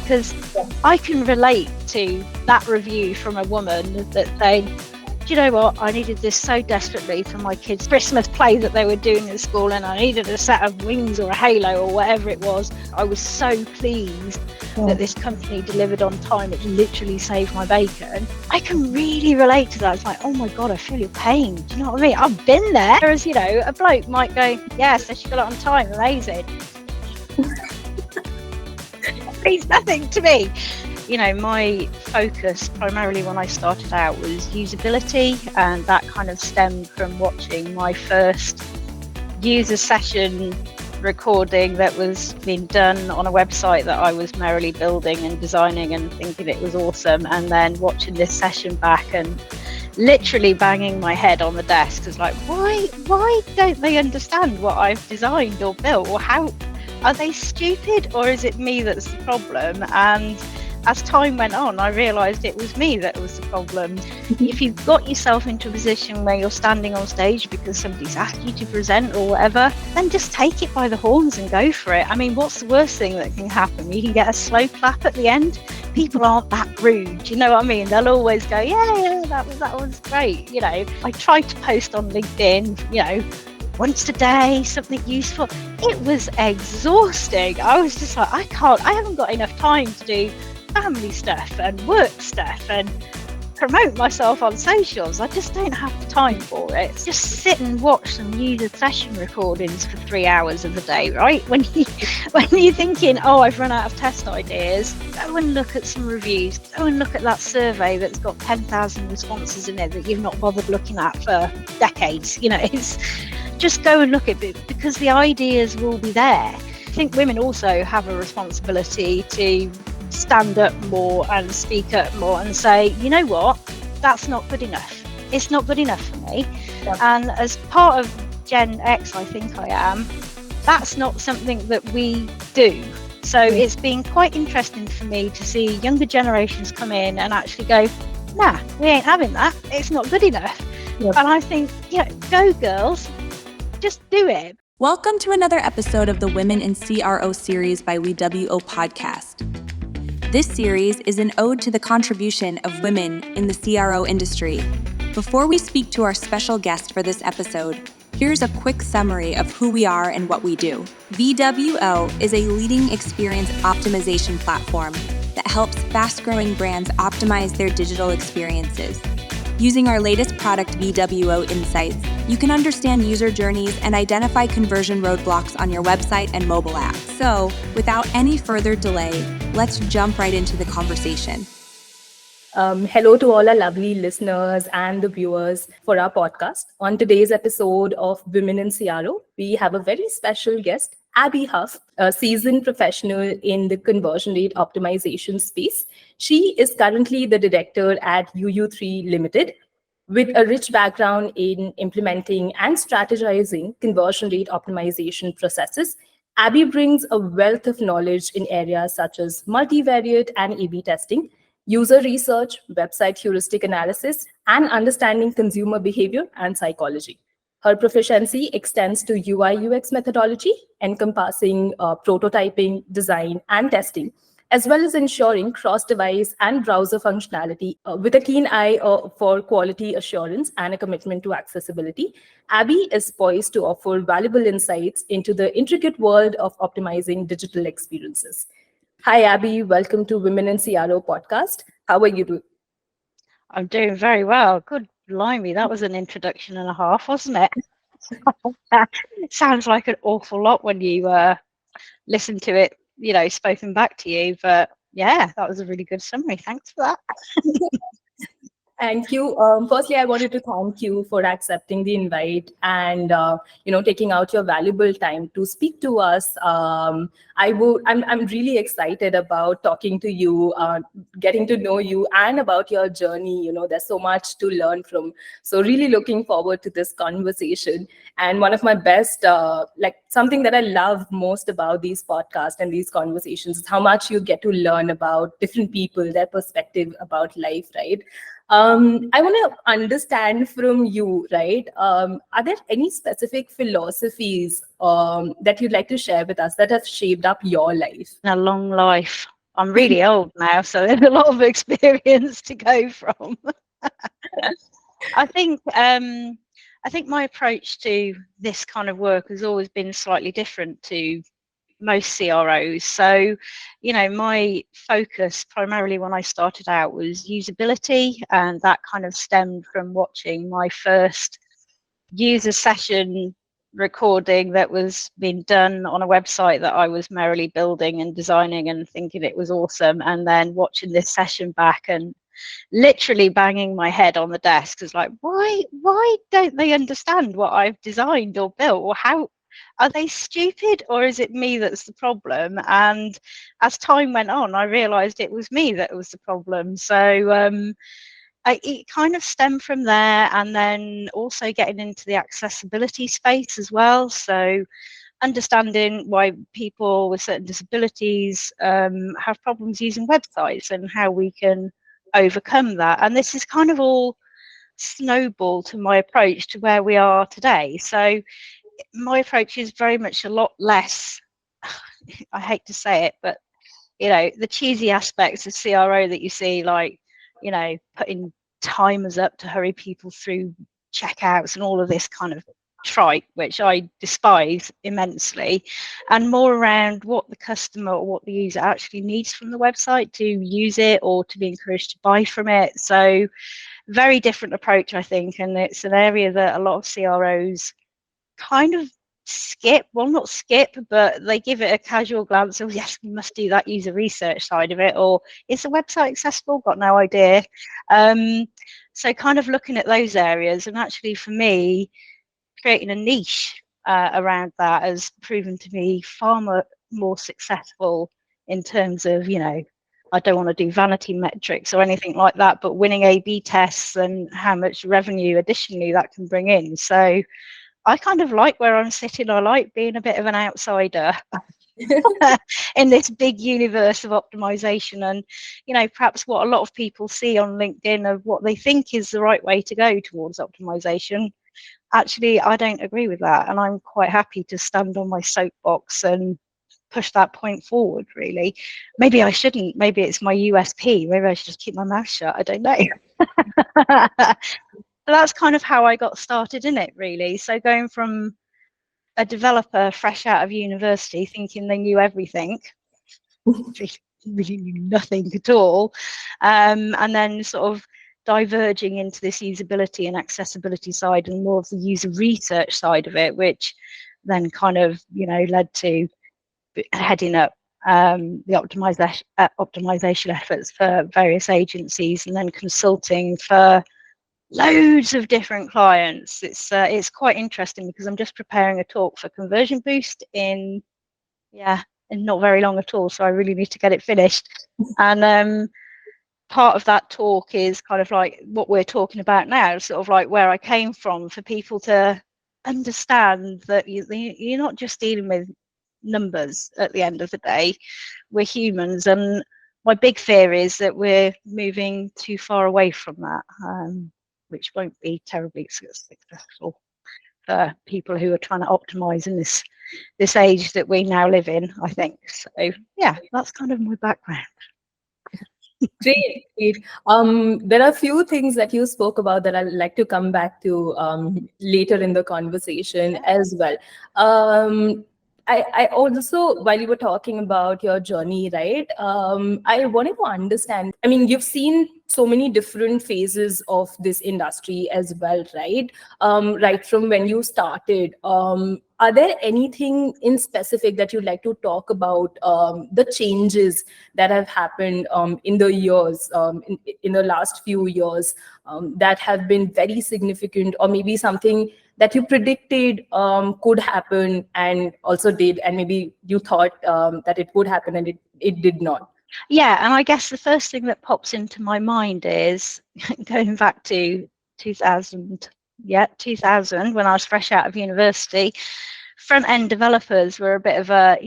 because I can relate to that review from a woman that saying, do you know what, I needed this so desperately for my kids' Christmas play that they were doing at school, and I needed a set of wings or a halo or whatever it was. I was so pleased that this company delivered on time. It literally saved my bacon. I can really relate to that. It's like, oh my God, I feel your pain. Do you know what I mean? I've been there. Whereas, you know, a bloke might go, yes, so she got it on time, amazing. It means nothing to me. You know, my focus primarily when I started out was usability, and that kind of stemmed from watching my first user session recording that was being done on a website that I was merrily building and designing and thinking it was awesome, and then watching this session back and literally banging my head on the desk. It's like, why don't they understand what I've designed or built, or how are they stupid, or is it me that's the problem? And as time went on, I realised it was me that was the problem. If you've got yourself into a position where you're standing on stage because somebody's asked you to present or whatever, then just take it by the horns and go for it. I mean, what's the worst thing that can happen? You can get a slow clap at the end. People aren't that rude, you know what I mean? They'll always go, yeah, that was great. You know, I tried to post on LinkedIn, you know, once a day, something useful. It was exhausting. I was just like, I haven't got enough time to do family stuff and work stuff and promote myself on socials. I just don't have the time for it. Just sit and watch some user session recordings for 3 hours of the day, right? When you're thinking, oh, I've run out of test ideas, go and look at some reviews. Go and look at that survey that's got 10,000 responses in it that you've not bothered looking at for decades. You know, it's just go and look at it, because the ideas will be there. I think women also have a responsibility to stand up more and speak up more and say, you know what, that's not good enough. It's not good enough for me. Yep. And as part of Gen X, I think I am, that's not something that we do. So it's been quite interesting for me to see younger generations come in and actually go, nah, we ain't having that. It's not good enough. Yep. And I think, yeah, go girls, just do it. Welcome to another episode of the Women in CRO series by WeWO Podcast. This series is an ode to the contribution of women in the CRO industry. Before we speak to our special guest for this episode, here's a quick summary of who we are and what we do. WeWO is a leading experience optimization platform that helps fast-growing brands optimize their digital experiences. Using our latest product, WeWO Insights, you can understand user journeys and identify conversion roadblocks on your website and mobile app. So, without any further delay, let's jump right into the conversation. Hello to all our lovely listeners and the viewers for our podcast. On today's episode of Women in CRO, we have a very special guest, Abby Huff, a seasoned professional in the conversion rate optimization space. She is currently the director at UU3 Limited. With a rich background in implementing and strategizing conversion rate optimization processes, Abby brings a wealth of knowledge in areas such as multivariate and A/B testing, user research, website heuristic analysis, and understanding consumer behavior and psychology. Her proficiency extends to UI/UX methodology, encompassing prototyping, design, and testing, as well as ensuring cross-device and browser functionality with a keen eye for quality assurance and a commitment to accessibility. Abby is poised to offer valuable insights into the intricate world of optimizing digital experiences. Hi, Abby. Welcome to Women in CRO podcast. How are you doing? I'm doing very well. Good blimey, that was an introduction and a half, wasn't it? It sounds like an awful lot when you listen to it, you know, spoken back to you. But yeah, that was a really good summary. Thanks for that. Thank you. Firstly, I wanted to thank you for accepting the invite and taking out your valuable time to speak to us. I'm really excited about talking to you, getting to know you, and about your journey. You know, there's so much to learn from. So really looking forward to this conversation. And one of my best, something that I love most about these podcasts and these conversations is how much you get to learn about different people, their perspective about life, right? I want to understand from you, right? Are there any specific philosophies that you'd like to share with us that have shaped up your life? In a long life I'm really old now, so there's a lot of experience to go from. I think my approach to this kind of work has always been slightly different to most CROs. So, my focus primarily when I started out was usability, and that kind of stemmed from watching my first user session recording that was being done on a website that I was merrily building and designing and thinking it was awesome, and then watching this session back and literally banging my head on the desk. It's like, why don't they understand what I've designed or built, or how are they stupid, or is it me that's the problem? And as time went on, I realized it was me that was the problem. So it kind of stemmed from there, and then also getting into the accessibility space as well. So understanding why people with certain disabilities have problems using websites and how we can overcome that. And this is kind of all snowball to my approach to where we are today. So my approach is very much a lot less, I hate to say it, but the cheesy aspects of CRO that you see, like putting timers up to hurry people through checkouts and all of this kind of trite, which I despise immensely, and more around what the customer or what the user actually needs from the website to use it or to be encouraged to buy from it. So very different approach, I think, and it's an area that a lot of CROs kind of not skip, but they give it a casual glance. Oh yes, we must do that user research side of it, or is the website accessible? Got no idea. So kind of looking at those areas, and actually for me, creating a niche around that has proven to be far more successful in terms of, I don't want to do vanity metrics or anything like that, but winning A/B tests and how much revenue additionally that can bring in. So I kind of like where I'm sitting. I like being a bit of an outsider in this big universe of optimization. And, perhaps what a lot of people see on LinkedIn of what they think is the right way to go towards optimization. Actually, I don't agree with that. And I'm quite happy to stand on my soapbox and push that point forward, really. Maybe I shouldn't. Maybe it's my USP. Maybe I should just keep my mouth shut. I don't know. So that's kind of how I got started in it, really. So going from a developer fresh out of university thinking they knew everything, really knew nothing at all, and then sort of diverging into this usability and accessibility side and more of the user research side of it, which then kind of, led to heading up the optimization efforts for various agencies, and then consulting for loads of different clients. It's quite interesting because I'm just preparing a talk for Conversion Boost in not very long at all, so I really need to get it finished. And part of that talk is kind of like what we're talking about now, sort of like where I came from, for people to understand that you're not just dealing with numbers at the end of the day. We're humans, and my big fear is that we're moving too far away from that, which won't be terribly successful for people who are trying to optimize in this age that we now live in, I think. So yeah, that's kind of my background. Great. There are a few things that you spoke about that I'd like to come back to later in the conversation as well. I also, while you were talking about your journey, right, I wanted to understand, I mean, you've seen so many different phases of this industry as well, right? Right from when you started, are there anything in specific that you'd like to talk about, the changes that have happened in the years, in the last few years, that have been very significant, or maybe something that you predicted could happen and also did, and maybe you thought that it would happen and it did not? Yeah, and I guess the first thing that pops into my mind is going back to 2000, when I was fresh out of university. Front-end developers were a bit of a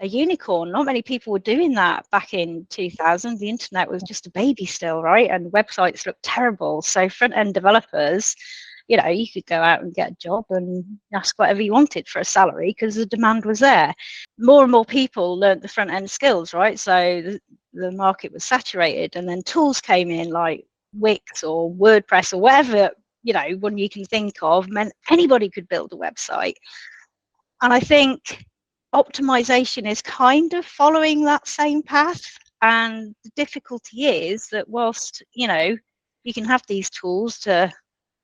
unicorn. Not many people were doing that back in 2000. The internet was just a baby still, right? And websites looked terrible. So front-end developers, you could go out and get a job and ask whatever you wanted for a salary because the demand was there. More and more people learned the front end skills, right? So the market was saturated, and then tools came in like Wix or WordPress or whatever, one you can think of, meant anybody could build a website. And I think optimization is kind of following that same path. And the difficulty is that whilst, you can have these tools to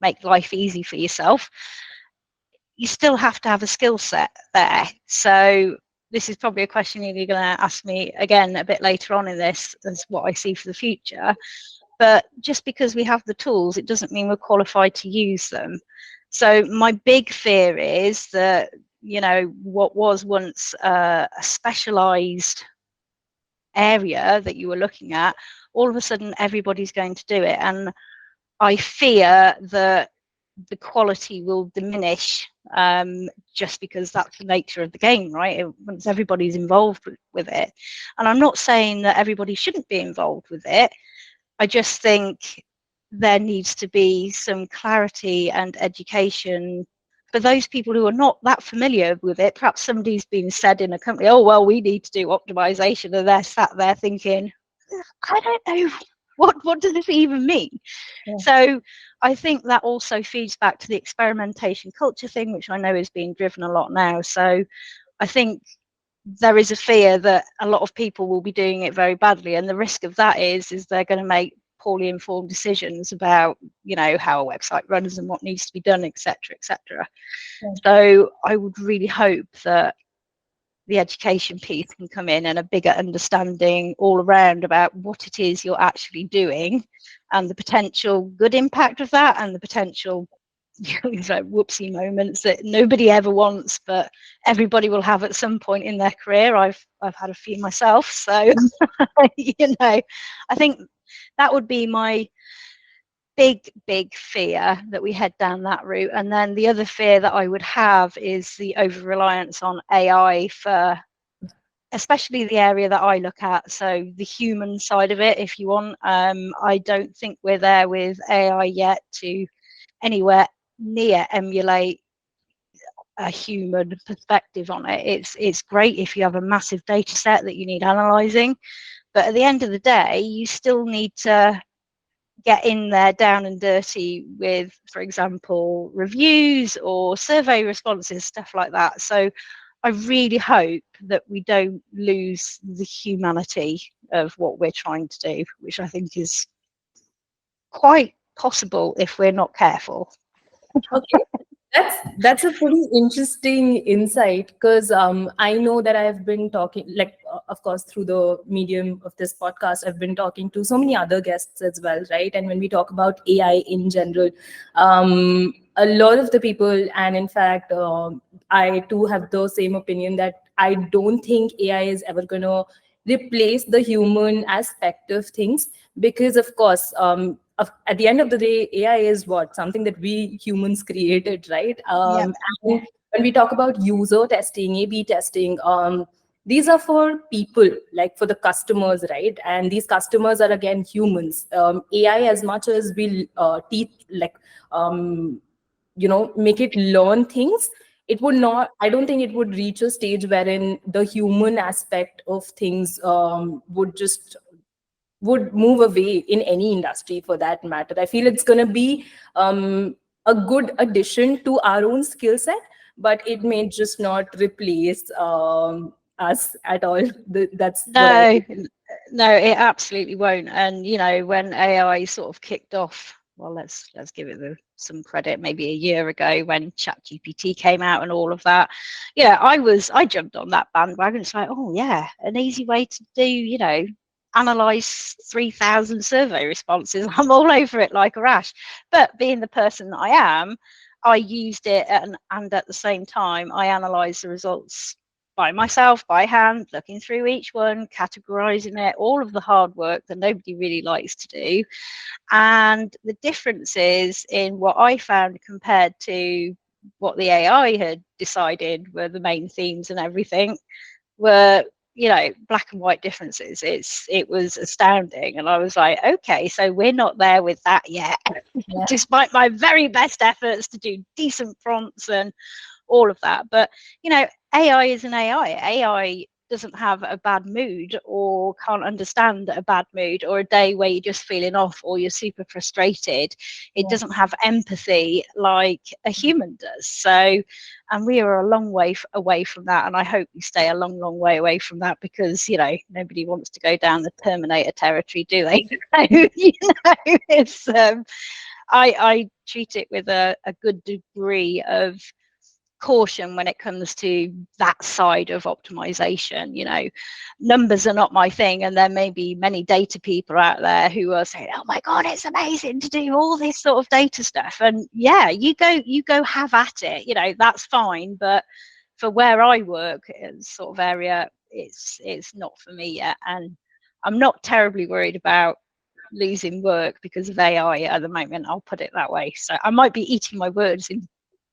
make life easy for yourself, you still have to have a skill set there. So this is probably a question you're going to ask me again a bit later on in this, as what I see for the future. But just because we have the tools, it doesn't mean we're qualified to use them. So my big fear is that, what was once a specialized area that you were looking at, all of a sudden everybody's going to do it. And I fear that the quality will diminish just because that's the nature of the game, right? Once everybody's involved with it. And I'm not saying that everybody shouldn't be involved with it. I just think there needs to be some clarity and education for those people who are not that familiar with it. Perhaps somebody's been said in a company, oh, well, we need to do optimization, and they're sat there thinking, I don't know, what does this even mean? Yeah. So I think that also feeds back to the experimentation culture thing, which I know is being driven a lot now. So I think there is a fear that a lot of people will be doing it very badly, and the risk of that is they're going to make poorly informed decisions about how a website runs and what needs to be done, etc., etc. Yeah. So I would really hope that the education piece can come in, and a bigger understanding all around about what it is you're actually doing and the potential good impact of that, and the potential whoopsie moments that nobody ever wants, but everybody will have at some point in their career. I've had a few myself, so I think that would be my big fear, that we head down that route. And then the other fear that I would have is the over reliance on AI for especially the area that I look at, so the human side of it, if you want. I don't think we're there with AI yet to anywhere near emulate a human perspective on it. It's great if you have a massive data set that you need analyzing, but at the end of the day, you still need to get in there down and dirty with, for example, reviews or survey responses, stuff like that. So I really hope that we don't lose the humanity of what we're trying to do, which I think is quite possible if we're not careful. Okay. That's a pretty interesting insight, because I know that I've been talking, of course, through the medium of this podcast, I've been talking to so many other guests as well, right? And when we talk about AI in general, a lot of the people, and in fact, I too have the same opinion, that I don't think AI is ever going to replace the human aspect of things, because of course, at the end of the day, AI is something that we humans created, right? And when we talk about user testing, A/B testing, these are for people, like for the customers, right? And these customers are again humans. AI, as much as we teach, make it learn things, it would not. I don't think it would reach a stage wherein the human aspect of things would move away in any industry for that matter. I feel it's going to be a good addition to our own skill set, but it may just not replace us at all. That's no, it absolutely won't. And when AI sort of kicked off, well, let's give it some credit, maybe a year ago when ChatGPT came out and all of that. I jumped on that bandwagon. It's like, oh yeah, an easy way to do, analyze 3,000 survey responses. I'm all over it like a rash. But being the person that I am, I used it and at the same time, I analysed the results by myself, by hand, looking through each one, categorizing it, all of the hard work that nobody really likes to do. And the differences in what I found compared to what the AI had decided were the main themes and everything were black and white differences. It was astounding, and I was like, okay, so we're not there with that yet. Yeah. Despite my very best efforts to do decent prompts and all of that. But AI is an AI doesn't have a bad mood or can't understand a bad mood or a day where you're just feeling off or you're super frustrated. It doesn't have empathy like a human does. So, and we are a long way away from that, and I hope we stay a long way away from that, because nobody wants to go down the Terminator territory, do they? It's I treat it with a good degree of caution when it comes to that side of optimization. Numbers are not my thing, and there may be many data people out there who are saying, oh my god, it's amazing to do all this sort of data stuff, and you go have at it. That's fine, but for where I work sort of area, it's not for me yet, and I'm not terribly worried about losing work because of AI at the moment, I'll put it that way. So I might be eating my words in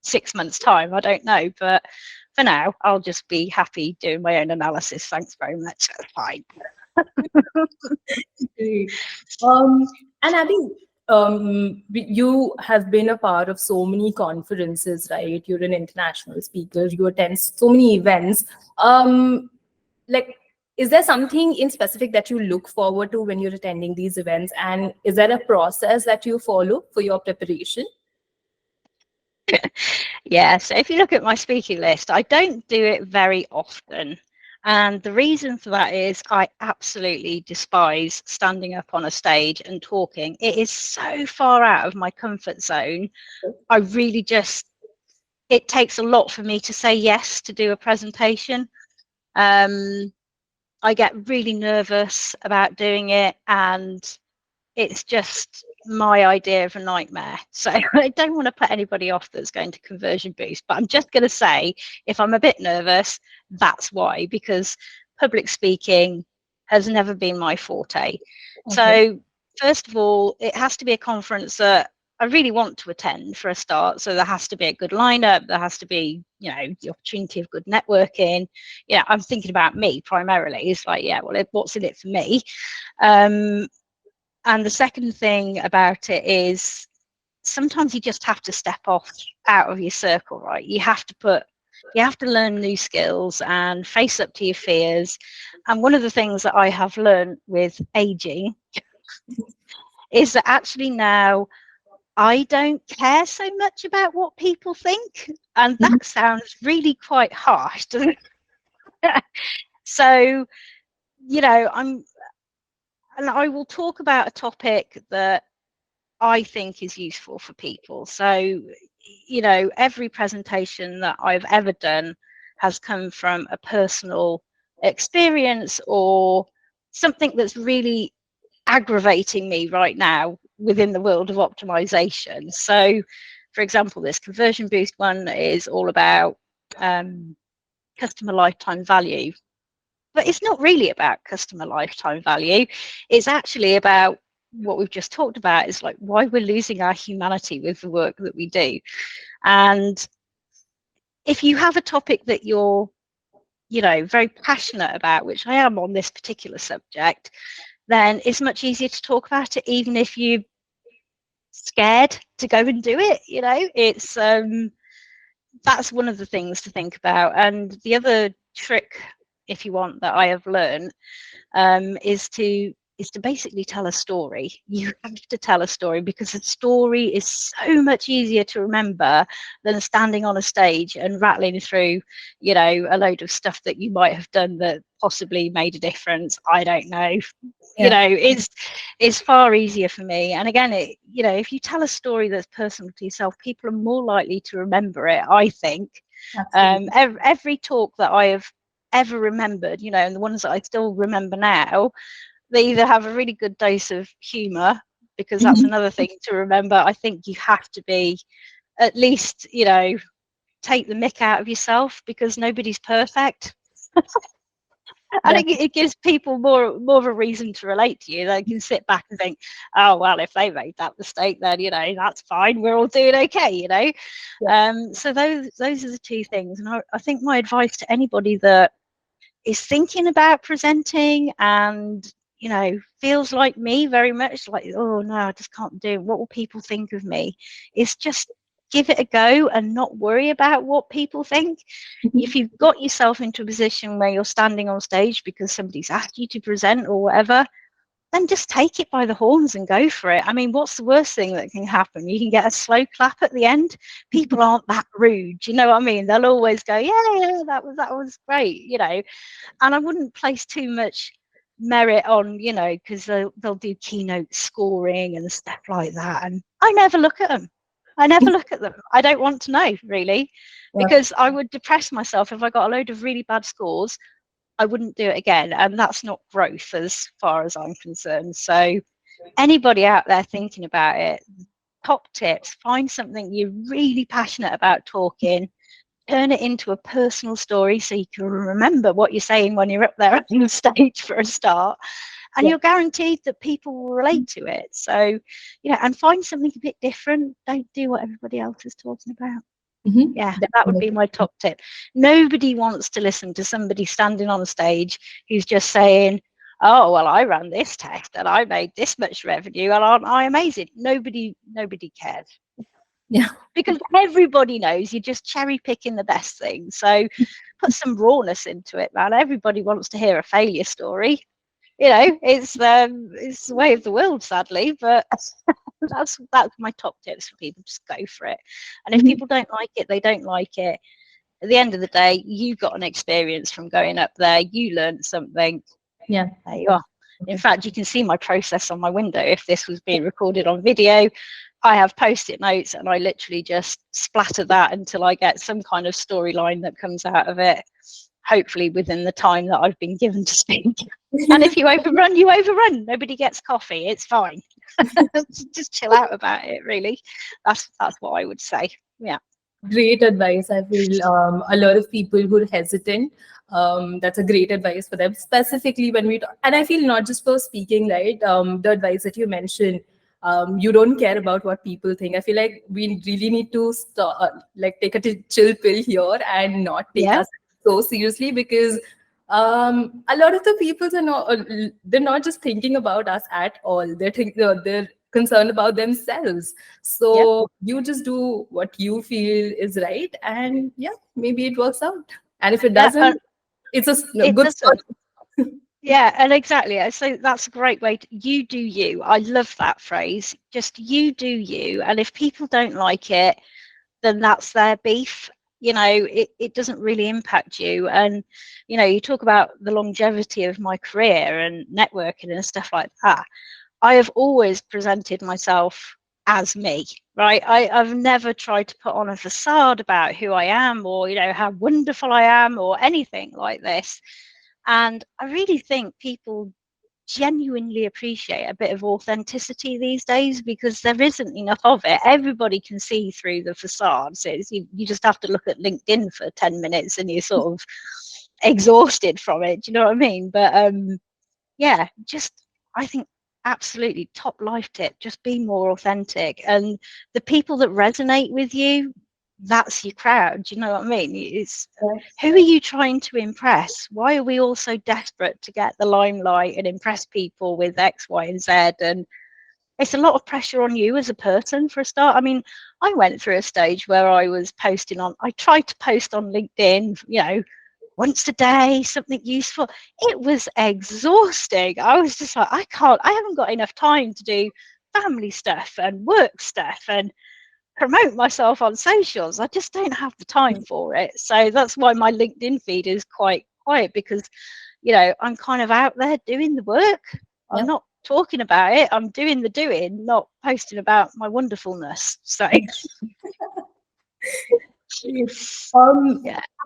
6 months time, I don't know, but for now I'll just be happy doing my own analysis. Thanks very much. That's fine. Great. And Abby, you have been a part of so many conferences, right? You're an international speaker, you attend so many events. Like, is there something in specific that you look forward to when you're attending these events, and is there a process that you follow for your preparation? Yeah, so if you look at my speaking list, I don't do it very often. And the reason for that is I absolutely despise standing up on a stage and talking. It is so far out of my comfort zone. I really it takes a lot for me to say yes to do a presentation. I get really nervous about doing it, and it's just my idea of a nightmare. So I don't want to put anybody off that's going to Conversion Boost, but I'm just going to say, if I'm a bit nervous, that's why, because public speaking has never been my forte. Okay. So first of all, it has to be a conference that I really want to attend for a start. So there has to be a good lineup. There has to be, the opportunity of good networking. I'm thinking about me primarily. It's like, well, what's in it for me? And the second thing about it is sometimes you just have to step out of your circle, right? You have to learn new skills and face up to your fears. And one of the things that I have learned with aging is that actually now I don't care so much about what people think. And that sounds really quite harsh, doesn't it? So, and I will talk about a topic that I think is useful for people. So, every presentation that I've ever done has come from a personal experience or something that's really aggravating me right now within the world of optimization. So, for example, this Conversion Boost one is all about customer lifetime value. But it's not really about customer lifetime value. It's actually about what we've just talked about, is like why we're losing our humanity with the work that we do. And if you have a topic that you're, very passionate about, which I am on this particular subject, then it's much easier to talk about it, even if you're scared to go and do it. It's that's one of the things to think about. And the other trick, if you want, that I have learned is to basically tell a story. You have to tell a story, because a story is so much easier to remember than standing on a stage and rattling through, a load of stuff that you might have done that possibly made a difference. I don't know. Yeah. It's far easier for me. And again, if you tell a story that's personal to yourself, people are more likely to remember it, I think. Every talk that I have ever remembered, and the ones that I still remember now, they either have a really good dose of humor, because that's another thing to remember. I think you have to be at least, take the mick out of yourself, because nobody's perfect. I think it gives people more of a reason to relate to you. They can sit back and think, oh, well, if they made that mistake, then, that's fine. We're all doing okay, Yeah. So those are the two things. And I think my advice to anybody that is thinking about presenting and, feels like me very much, like, oh no, I just can't do it. What will people think of me? Is just give it a go and not worry about what people think. If you've got yourself into a position where you're standing on stage because somebody's asked you to present or whatever, then just take it by the horns and go for it. I mean, what's the worst thing that can happen? You can get a slow clap at the end. People aren't that rude, you know what I mean? They'll always go, yeah, that was great, And I wouldn't place too much merit on, because they'll do keynote scoring and stuff like that. And I never look at them. I don't want to know, really, because I would depress myself if I got a load of really bad scores. I wouldn't do it again. And that's not growth as far as I'm concerned. So anybody out there thinking about it, top tips, find something you're really passionate about talking, turn it into a personal story so you can remember what you're saying when you're up there on the stage for a start. And you're guaranteed that people will relate to it. So, and find something a bit different. Don't do what everybody else is talking about. Yeah, that would be my top tip. Nobody wants to listen to somebody standing on stage who's just saying, oh, well, I ran this test and I made this much revenue and aren't I amazing? Nobody cares. Yeah. Because everybody knows you're just cherry picking the best things. So put some rawness into it, man. Everybody wants to hear a failure story. It's the way of the world, sadly, but that's my top tips for people. Just go for it. And if people don't like it, they don't like it. At the end of the day, you got an experience from going up there. You learned something. Yeah. There you are. In fact, you can see my process on my window. If this was being recorded on video, I have Post-it notes and I literally just splatter that until I get some kind of storyline that comes out of it, hopefully within the time that I've been given to speak. And if you overrun, you overrun. Nobody gets coffee. It's fine. Just chill out about it, really. That's what I would say. Yeah. Great advice. I feel a lot of people who are hesitant, that's a great advice for them, specifically when we talk. And I feel not just for speaking, right? The advice that you mentioned, you don't care about what people think. I feel like we really need to take a chill pill here and not take us so seriously, because a lot of the people they're not just thinking about us at all. They're concerned about themselves. So you just do what you feel is right, and maybe it works out. And if it doesn't, it's a good start. Yeah, and exactly. So that's a great way you do you. I love that phrase. Just you do you. And if people don't like it, then that's their beef. It doesn't really impact you. And, you talk about the longevity of my career and networking and stuff like that. I have always presented myself as me, right? I've never tried to put on a facade about who I am or, how wonderful I am or anything like this. And I really think people genuinely appreciate a bit of authenticity these days, because there isn't enough of it. Everybody can see through the facades. You just have to look at LinkedIn for 10 minutes and you're sort of exhausted from it. Do you know what I mean? But I think absolutely top life tip, just be more authentic. And the people that resonate with you, that's your crowd. Do you know what I mean? It's who are you trying to impress? Why are we all so desperate to get the limelight and impress people with X, Y, and Z? And it's a lot of pressure on you as a person for a start. I mean, I went through a stage where I tried to post on LinkedIn, once a day, something useful. It was exhausting. I was just like, I haven't got enough time to do family stuff and work stuff and promote myself on socials. I just don't have the time for it. So that's why my LinkedIn feed is quite quiet, because I'm kind of out there doing the work. I'm not talking about it. I'm doing the doing, not posting about my wonderfulness. So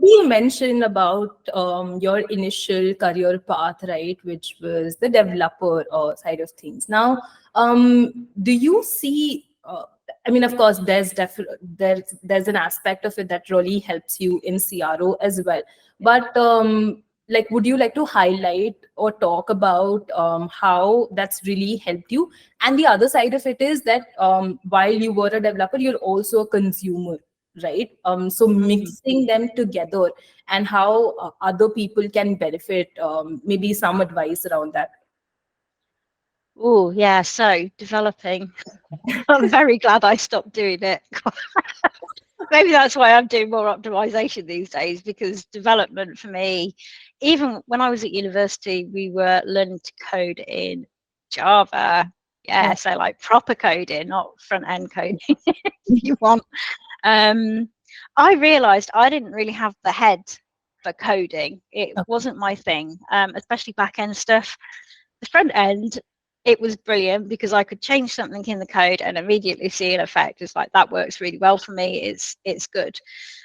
you mentioned about your initial career path, right, which was the developer side of things. Now, do you see I mean, of course, there's an aspect of it that really helps you in CRO as well. But would you like to highlight or talk about how that's really helped you? And the other side of it is that while you were a developer, you're also a consumer, right? So mixing them together and how other people can benefit, maybe some advice around that. Oh, yeah. So developing. I'm very glad I stopped doing it. Maybe that's why I'm doing more optimization these days, because development for me, even when I was at university, we were learning to code in Java. Yeah, so like proper coding, not front end coding, if you want. I realized I didn't really have the head for coding. It wasn't my thing, especially back end stuff. The front end, it was brilliant because I could change something in the code and immediately see an effect. It's like, that works really well for me. It's good.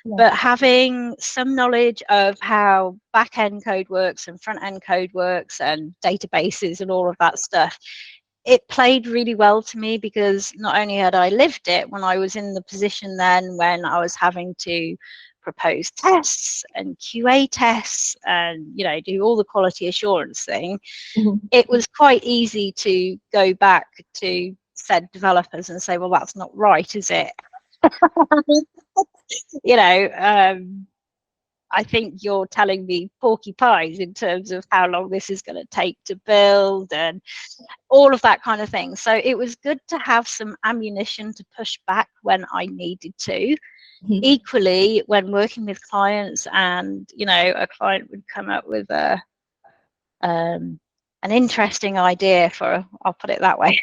Yeah. But having some knowledge of how back end code works and front end code works and databases and all of that stuff, it played really well to me, because not only had I lived it when I was in the position then when I was having to propose tests and QA tests and, you know, do all the quality assurance thing, it was quite easy to go back to said developers and say, well, that's not right, is it? You know, I think you're telling me porcupines in terms of how long this is going to take to build and all of that kind of thing. So it was good to have some ammunition to push back when I needed to. Equally, when working with clients and, you know, a client would come up with an interesting idea for, I'll put it that way,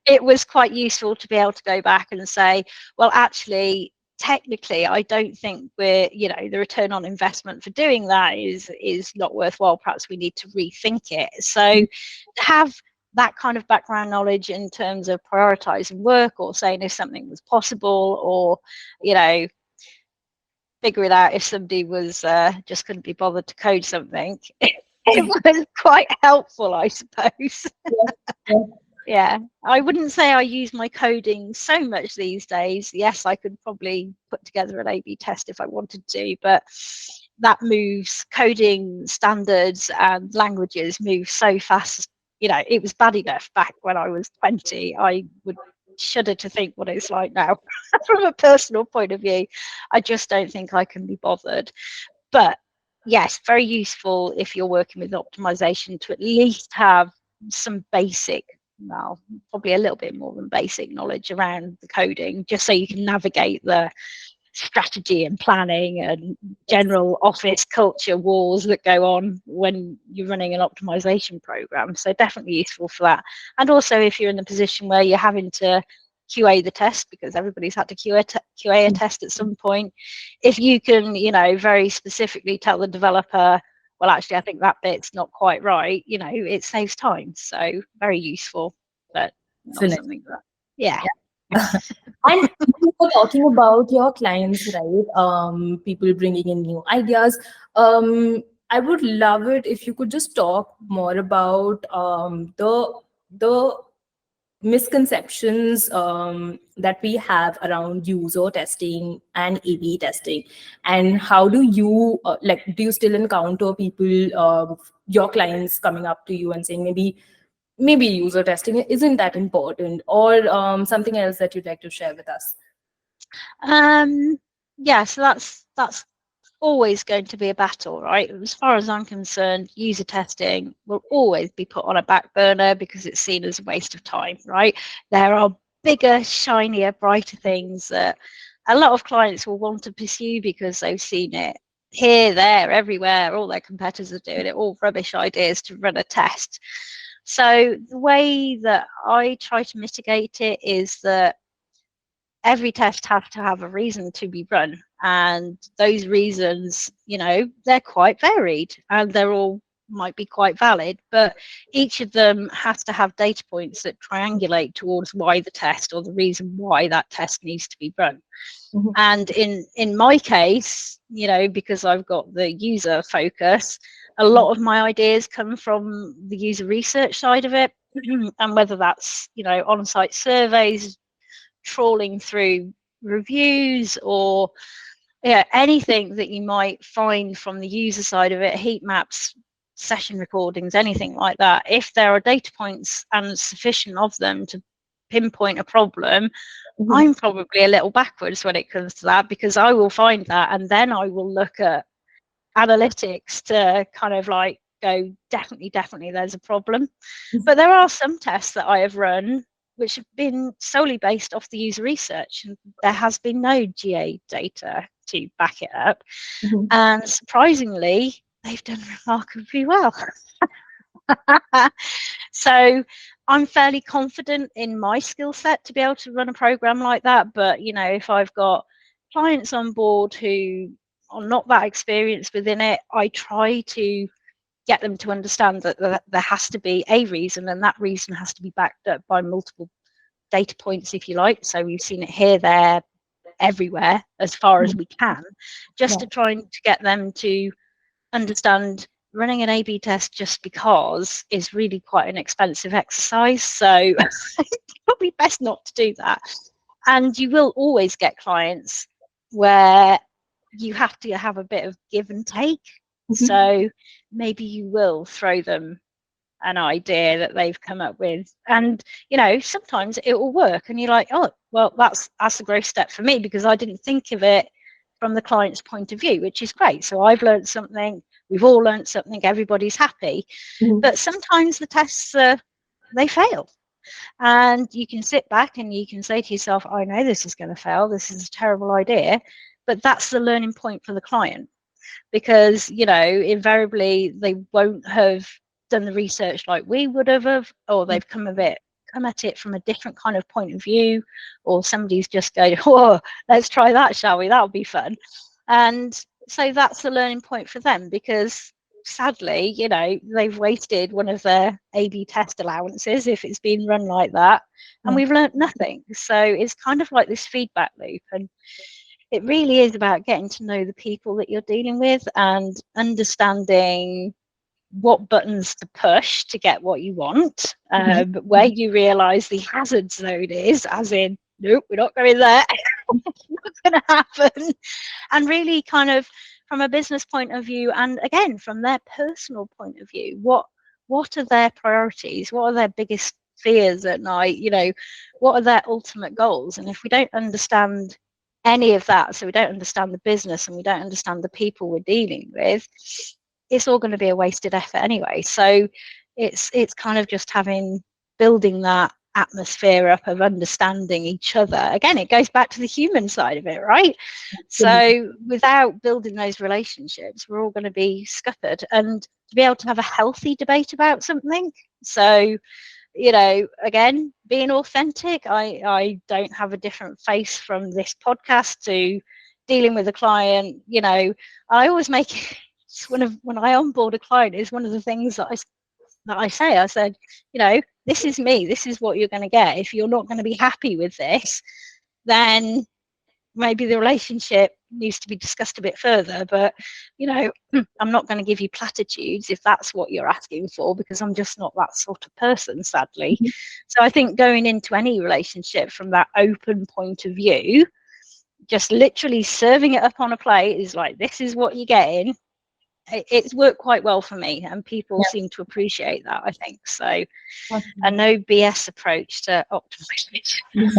it was quite useful to be able to go back and say, well, actually, technically, I don't think we're, you know, the return on investment for doing that is not worthwhile. Perhaps we need to rethink it. So to have that kind of background knowledge in terms of prioritizing work or saying if something was possible, or, you know, figure it out if somebody was just couldn't be bothered to code something. It was quite helpful, I suppose. Yeah, I wouldn't say I use my coding so much these days. Yes, I could probably put together an A/B test if I wanted to, but that moves, coding standards and languages move so fast. You know, it was bad enough back when I was 20. I would shudder to think what it's like now. From a personal point of view, I just don't think I can be bothered. But yes, very useful if you're working with optimization to at least have some basic, well, probably a little bit more than basic knowledge around the coding, just so you can navigate the strategy and planning and general office culture wars that go on when you're running an optimization program. So definitely useful for that. And also if you're in the position where you're having to QA the test, because everybody's had to QA a test at some point, if you can, you know, very specifically tell the developer, well, actually, I think that bit's not quite right, you know, it saves time. So very useful, but not something that, yeah. And you were talking about your clients, right? People bringing in new ideas. I would love it if you could just talk more about the misconceptions that we have around user testing and A/B testing, and how do you do you still encounter people, your clients coming up to you and saying maybe user testing isn't that important, or something else that you'd like to share with us? Yeah, so that's always going to be a battle, right? As far as I'm concerned, user testing will always be put on a back burner because it's seen as a waste of time, right? There are bigger, shinier, brighter things that a lot of clients will want to pursue because they've seen it here, there, everywhere. All their competitors are doing it, all rubbish ideas to run a test. So the way that I try to mitigate it is that every test has to have a reason to be run, and those reasons, you know, they're quite varied and they're all might be quite valid, but each of them has to have data points that triangulate towards why the test, or the reason why that test needs to be run. And in my case, you know, because I've got the user focus, a lot of my ideas come from the user research side of it, and whether that's, you know, on-site surveys, trawling through reviews, or anything that you might find from the user side of it, heat maps, session recordings, anything like that. If there are data points and sufficient of them to pinpoint a problem, Mhm. I'm probably a little backwards when it comes to that, because I will find that and then I will look at analytics to kind of like go, definitely there's a problem. But there are some tests that I have run which have been solely based off the user research, and there has been no GA data to back it up. Mhm. And surprisingly, they've done remarkably well. So I'm fairly confident in my skill set to be able to run a program like that. But, you know, if I've got clients on board who are not that experienced within it, I try to get them to understand that there has to be a reason, and that reason has to be backed up by multiple data points, if you like. So we've seen it here, there, everywhere, as far as we can, just to try and to get them to understand running an A/B test just because is really quite an expensive exercise. So it's probably best not to do that. And you will always get clients where you have to have a bit of give and take. So maybe you will throw them an idea that they've come up with, and you know, sometimes it will work and you're like, oh well, that's a growth step for me because I didn't think of it from the client's point of view, which is great. So I've learned something, we've all learned something, everybody's happy. But sometimes the tests they fail, and you can sit back and you can say to yourself, I know this is going to fail, this is a terrible idea, but that's the learning point for the client, because you know, invariably they won't have done the research like we would have, or they've come at it from a different kind of point of view, or somebody's just going, oh, let's try that, shall we, that'll be fun. And so that's the learning point for them, because sadly, you know, they've wasted one of their A/B test allowances if it's been run like that, and we've learned nothing. So it's kind of like this feedback loop, and it really is about getting to know the people that you're dealing with and understanding what buttons to push to get what you want, where you realize the hazard zone is, as in, nope, we're not going there, it's not going to happen. And really kind of from a business point of view, and again from their personal point of view, what are their priorities, what are their biggest fears at night, you know, what are their ultimate goals? And if we don't understand any of that, so we don't understand the business and we don't understand the people we're dealing with, it's all going to be a wasted effort anyway. So it's kind of just building that atmosphere up of understanding each other. Again, it goes back to the human side of it, right? So without building those relationships, we're all going to be scuppered. And to be able to have a healthy debate about something, so you know, again, being authentic, I don't have a different face from this podcast to dealing with a client. You know, I always make it, when I onboard a client, is one of the things that I say. I said, you know, this is me, this is what you're going to get. If you're not going to be happy with this, then maybe the relationship needs to be discussed a bit further. But you know, I'm not going to give you platitudes if that's what you're asking for, because I'm just not that sort of person, sadly. So I think going into any relationship from that open point of view, just literally serving it up on a plate is like, this is what you're getting. It's worked quite well for me, and people seem to appreciate that, I think. So a no BS approach to optimization.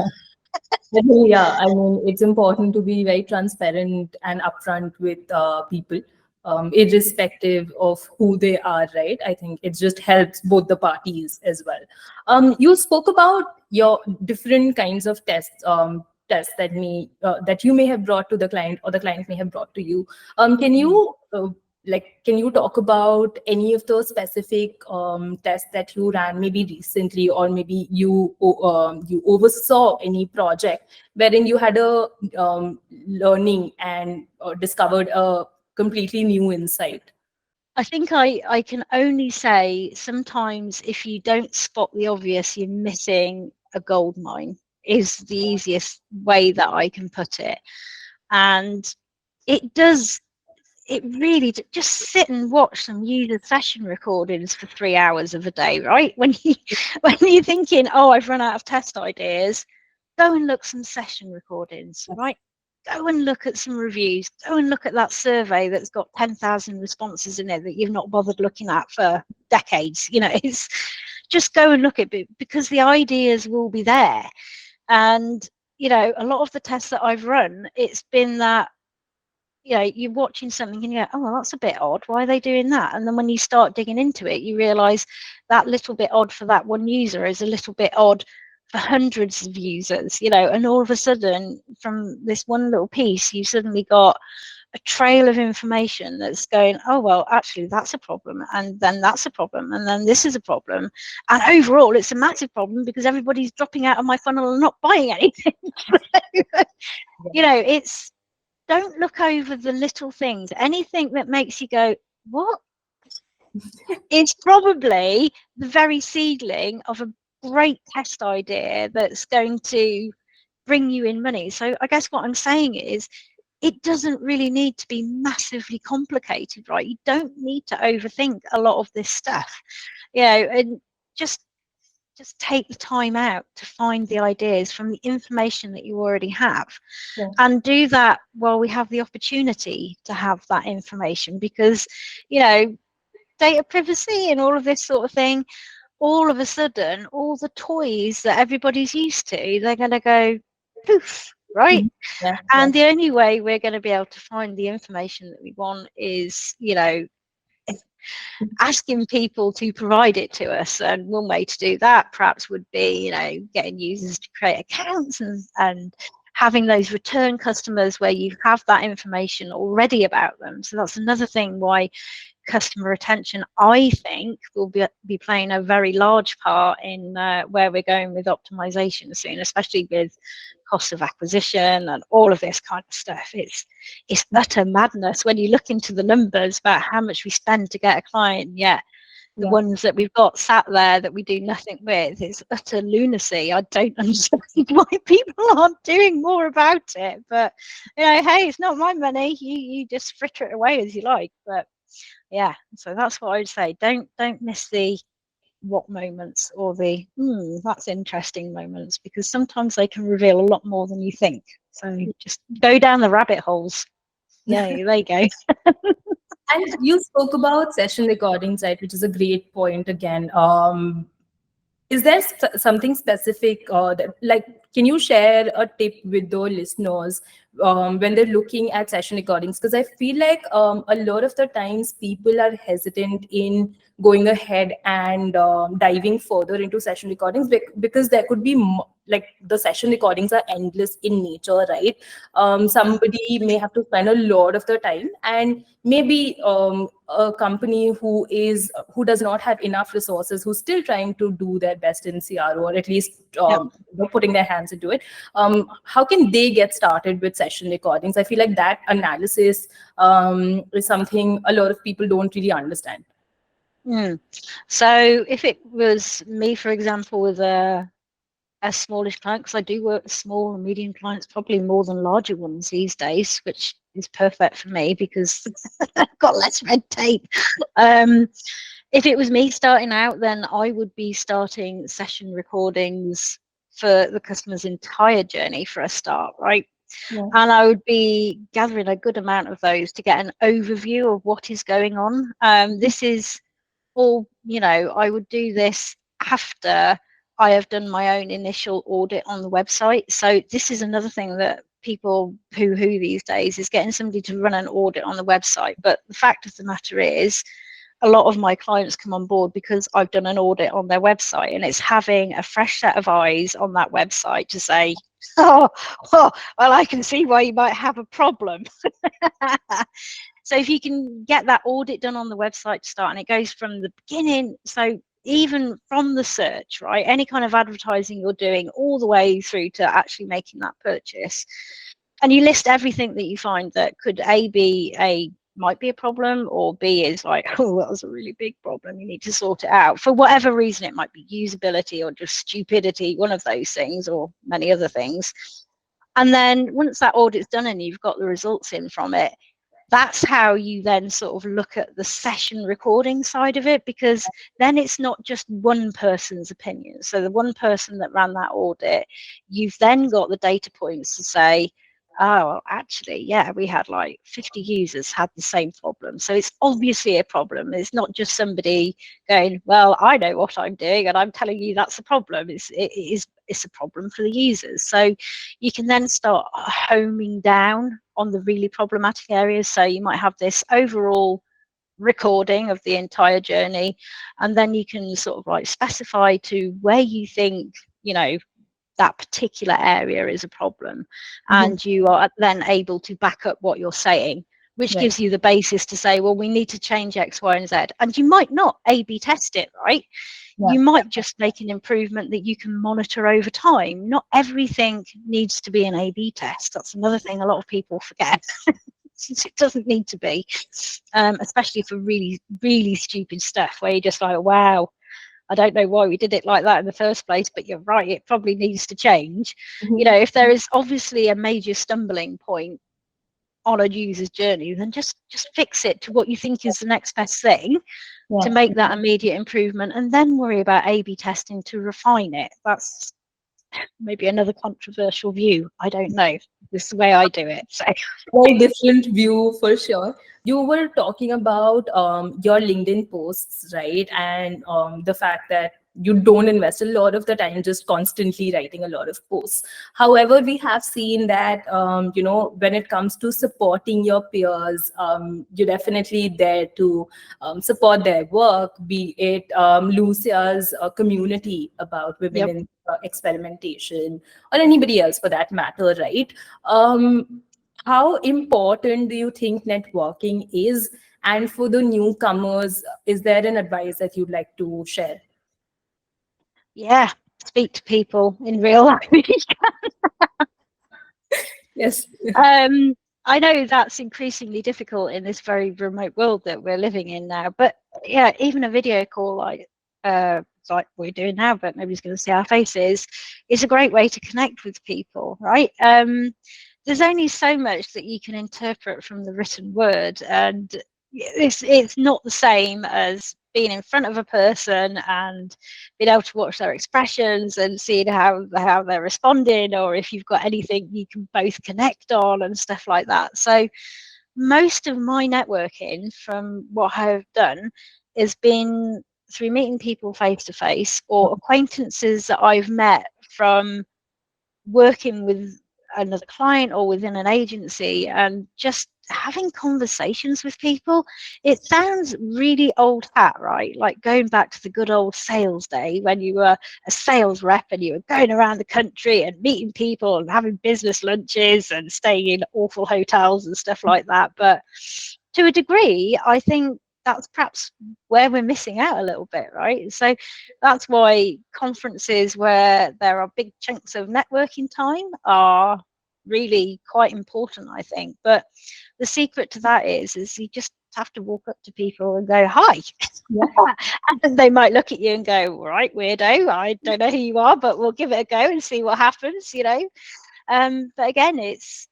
Yeah, I mean, it's important to be very transparent and upfront with people, irrespective of who they are, right? I think it just helps both the parties as well. You spoke about your different kinds of tests, tests that you may have brought to the client or the client may have brought to you. Can you talk about any of those specific tests that you ran maybe recently, or maybe you oversaw any project wherein you had a learning and discovered a completely new insight? I think I can only say sometimes if you don't spot the obvious, you're missing a gold mine, is the easiest way that I can put it. And it really just sit and watch some user session recordings for 3 hours of a day, right? When you're thinking, oh, I've run out of test ideas, go and look some session recordings, right? Go and look at some reviews, go and look at that survey that's got 10,000 responses in it that you've not bothered looking at for decades. You know, just go and look at it, because the ideas will be there. And a lot of the tests that I've run, it's been that you're watching something and you go, oh, well, that's a bit odd, why are they doing that? And then when you start digging into it, you realize that little bit odd for that one user is a little bit odd for hundreds of users, and all of a sudden from this one little piece, you suddenly got a trail of information that's going, oh, well, actually that's a problem, and then that's a problem, and then this is a problem, and overall it's a massive problem because everybody's dropping out of my funnel and not buying anything. It's, don't look over the little things. Anything that makes you go, what? It's probably the very seedling of a great test idea that's going to bring you in money. So I guess what I'm saying is, it doesn't really need to be massively complicated, right? You don't need to overthink a lot of this stuff, and just take the time out to find the ideas from the information that you already have, and do that while we have the opportunity to have that information, because data privacy and all of this sort of thing, all of a sudden all the toys that everybody's used to, they're going to go poof, right? And the only way we're going to be able to find the information that we want is asking people to provide it to us. And one way to do that perhaps would be getting users to create accounts and having those return customers where you have that information already about them. So that's another thing why customer retention, I think, will be playing a very large part in where we're going with optimization soon, especially with cost of acquisition and all of this kind of stuff. It's utter madness when you look into the numbers about how much we spend to get a client, yet the ones that we've got sat there that we do nothing with, it's utter lunacy. I don't understand why people aren't doing more about it. But hey, it's not my money. You just fritter it away as you like. But yeah, so that's what I would say. Don't miss the what moments or the that's interesting moments, because sometimes they can reveal a lot more than you think. So just go down the rabbit holes. Yeah, there you go. And you spoke about session recordings, right, which is a great point again. Is there something specific can you share a tip with the listeners when they're looking at session recordings? Because I feel like a lot of the times people are hesitant in going ahead and diving further into session recordings because there could be the session recordings are endless in nature, right? Somebody may have to spend a lot of the time, and maybe a company who does not have enough resources, who's still trying to do their best in CRO, or at least putting their hands into it. How can they get started with session recordings? I feel like that analysis is something a lot of people don't really understand. So if it was me, for example, with a smallish client, because I do work with small and medium clients, probably more than larger ones these days, which is perfect for me because I've got less red tape. If it was me starting out, then I would be starting session recordings for the customer's entire journey for a start, right? And I would be gathering a good amount of those to get an overview of what is going on. This is all, I would do this after I have done my own initial audit on the website. So this is another thing that people poo-hoo these days, is getting somebody to run an audit on the website. But the fact of the matter is, a lot of my clients come on board because I've done an audit on their website, and it's having a fresh set of eyes on that website to say, well, I can see why you might have a problem. So if you can get that audit done on the website to start, and it goes from the beginning, so even from the search, right, any kind of advertising you're doing all the way through to actually making that purchase, and you list everything that you find that could might be a problem, or B is like, oh, that was a really big problem, you need to sort it out. For whatever reason, it might be usability or just stupidity, one of those things, or many other things. And then once that audit's done and you've got the results in from it, that's how you then sort of look at the session recording side of it, because then it's not just one person's opinion. So the one person that ran that audit, you've then got the data points to say, Oh, well, actually, yeah, we had like 50 users had the same problem. So it's obviously a problem. It's not just somebody going, well, I know what I'm doing and I'm telling you that's a problem. It's a problem for the users. So you can then start homing down on the really problematic areas. So you might have this overall recording of the entire journey, and then you can sort of like specify to where you think, that particular area is a problem, and you are then able to back up what you're saying, which Right. gives you the basis to say, well, we need to change X, Y, and Z. And you might not A/B test it, right? Yeah. You might just make an improvement that you can monitor over time. Not everything needs to be an A/B test. That's another thing a lot of people forget. It doesn't need to be, especially for really, really stupid stuff where you're just like, wow, I don't know why we did it like that in the first place, but you're right, it probably needs to change. If there is obviously a major stumbling point on a user's journey, then just fix it to what you think is the next best thing to make that immediate improvement, and then worry about A/B testing to refine it. That's maybe another controversial view. I don't know. This is the way I do it. So Very different view for sure. You were talking about your LinkedIn posts, right? And the fact that you don't invest a lot of the time just constantly writing a lot of posts. However, we have seen that, when it comes to supporting your peers, you're definitely there to support their work, be it Lucia's community about women in experimentation, or anybody else for that matter, right? How important do you think networking is? And for the newcomers, is there an advice that you'd like to share? yeah, speak to people in real life. Yes. I know that's increasingly difficult in this very remote world that we're living in now, but yeah, even a video call like we're doing now, but nobody's going to see our faces, is a great way to connect with people, right? There's only so much that you can interpret from the written word, and it's not the same as being in front of a person and being able to watch their expressions and seeing how they're responding, or if you've got anything you can both connect on and stuff like that. So most of my networking from what I've done has been through meeting people face to face, or acquaintances that I've met from working with another client or within an agency, and just having conversations with people. It sounds really old hat, right? Like going back to the good old sales day when you were a sales rep and you were going around the country and meeting people and having business lunches and staying in awful hotels and stuff like that. But to a degree, I think that's perhaps where we're missing out a little bit, right? So that's why conferences where there are big chunks of networking time are really quite important, I think. But the secret to that is you just have to walk up to people and go, hi. And they might look at you and go, all right, weirdo, I don't know who you are, but we'll give it a go and see what happens, But again, it's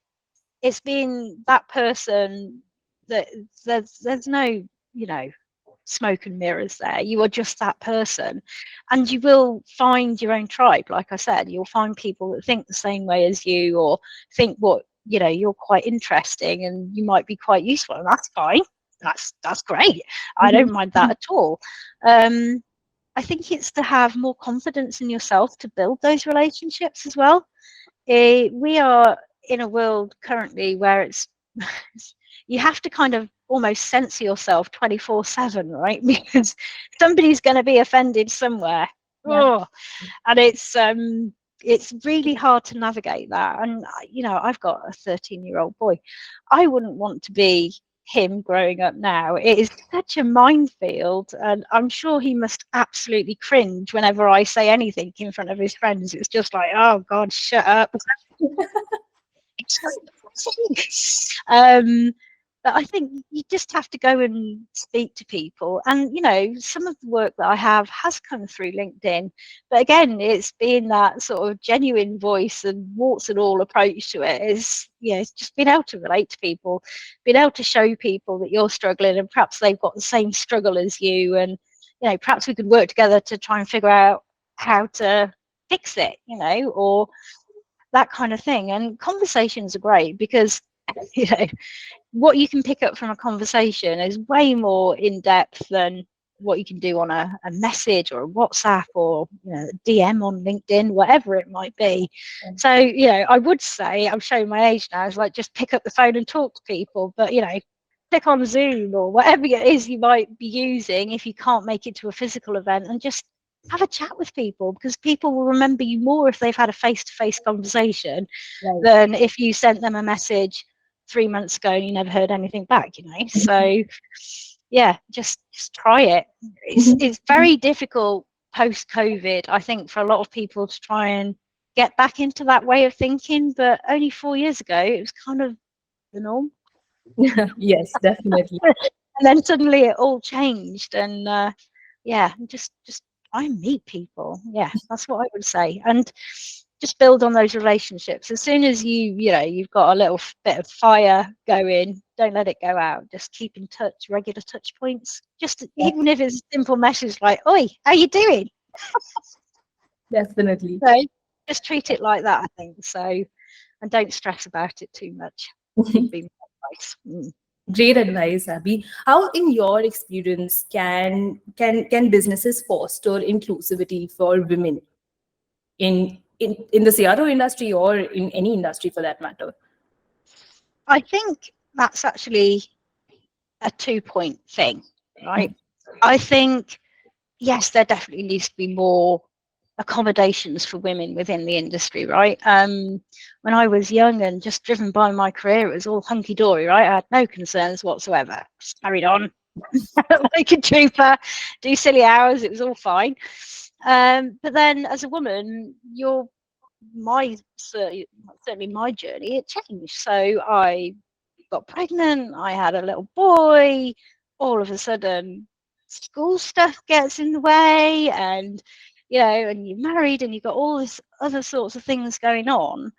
being that person that there's no, smoke and mirrors there. You are just that person, and you will find your own tribe. Like I said, you'll find people that think the same way as you, or think what you're quite interesting, and you might be quite useful, and that's fine. That's great. I don't mind that at all. I think it's to have more confidence in yourself to build those relationships as well. We are in a world currently where it's you have to kind of almost censor yourself 24/7, right? Because somebody's going to be offended somewhere. And it's really hard to navigate that. And I've got a 13-year-old boy. I wouldn't want to be him growing up now. It is such a minefield, and I'm sure he must absolutely cringe whenever I say anything in front of his friends. It's just like, oh God, shut up. But I think you just have to go and speak to people. And, some of the work that I have has come through LinkedIn. But again, it's being that sort of genuine voice and warts and all approach to it. It's just being able to relate to people, being able to show people that you're struggling and perhaps they've got the same struggle as you. And, perhaps we could work together to try and figure out how to fix it, or that kind of thing. And conversations are great because, you know, what you can pick up from a conversation is way more in depth than what you can do on a message or a WhatsApp or, you know, a DM on LinkedIn, whatever it might be. So, you know, I would say, I'm showing my age now, it's like just pick up the phone and talk to people. But, you know, click on Zoom or whatever it is you might be using if you can't make it to a physical event, and just have a chat with people, because people will remember you more if they've had a face-to-face conversation than if you sent them a message 3 months ago and you never heard anything back, you know. So yeah, just try it. It's very difficult post-COVID, I think, for a lot of people to try and get back into that way of thinking, but only 4 years ago it was kind of the norm. Yes, definitely. And then suddenly it all changed, and yeah, just try and meet people. Yeah, that's what I would say. And just build on those relationships. As soon as you've got a little bit of fire going, don't let it go out. Just keep in touch, regular touch points. Just even if it's a simple message like, "Oi, how you doing?" Definitely. So just treat it like that, I think. So, and don't stress about it too much. Would be my advice. Great advice, Abby. How, in your experience, can businesses foster inclusivity for women in the CRO industry or in any industry for that matter? I think that's actually a 2-point thing, right? I think, yes, there definitely needs to be more accommodations for women within the industry, right? When I was young and just driven by my career, it was all hunky-dory, right? I had no concerns whatsoever. Just carried on like a trooper, do silly hours, it was all fine. But then as a woman, certainly my journey, it changed. So I got pregnant, I had a little boy, all of a sudden school stuff gets in the way, and you know, and you're married and you've got all this other sorts of things going on.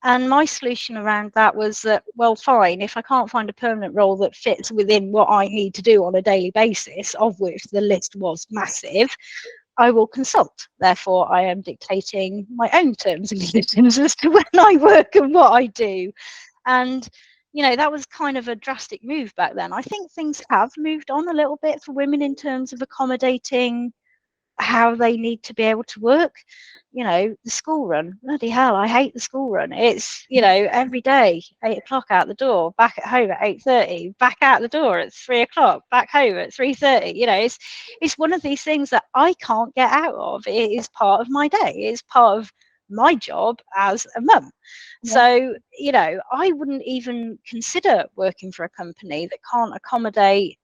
And my solution around that was that, well, fine, if I can't find a permanent role that fits within what I need to do on a daily basis, of which the list was massive, I will consult. Therefore, I am dictating my own terms and conditions as to when I work and what I do. And, you know, that was kind of a drastic move back then. I think things have moved on a little bit for women in terms of accommodating how they need to be able to work. You know, the school run, bloody hell, I hate the school run. It's, you know, every day, 8 o'clock out the door, back at home at 8:30, back out the door at 3 o'clock, back home at 3:30. You know, it's one of these things that I can't get out of. It is part of my day. It's part of my job as a mum. Yeah. So, you know, I wouldn't even consider working for a company that can't accommodate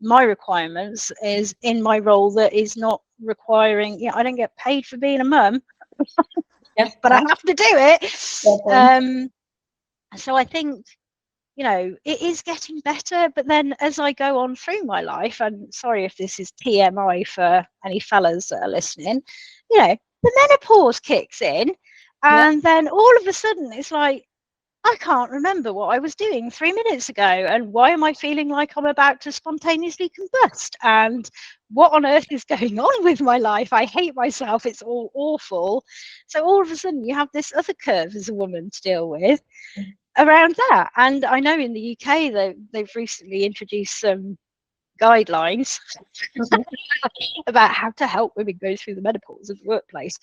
my requirements is in my role that is not requiring, you know, I don't get paid for being a mum, but I have to do it. So I think, you know, it is getting better, but then as I go on through my life, and sorry if this is TMI for any fellas that are listening, you know, the menopause kicks in, and then all of a sudden it's like, I can't remember what I was doing 3 minutes ago, and why am I feeling like I'm about to spontaneously combust, and what on earth is going on with my life? I hate myself. It's all awful. So all of a sudden you have this other curve as a woman to deal with around that. And I know in the UK they've recently introduced some guidelines about how to help women go through the menopause of the workplace,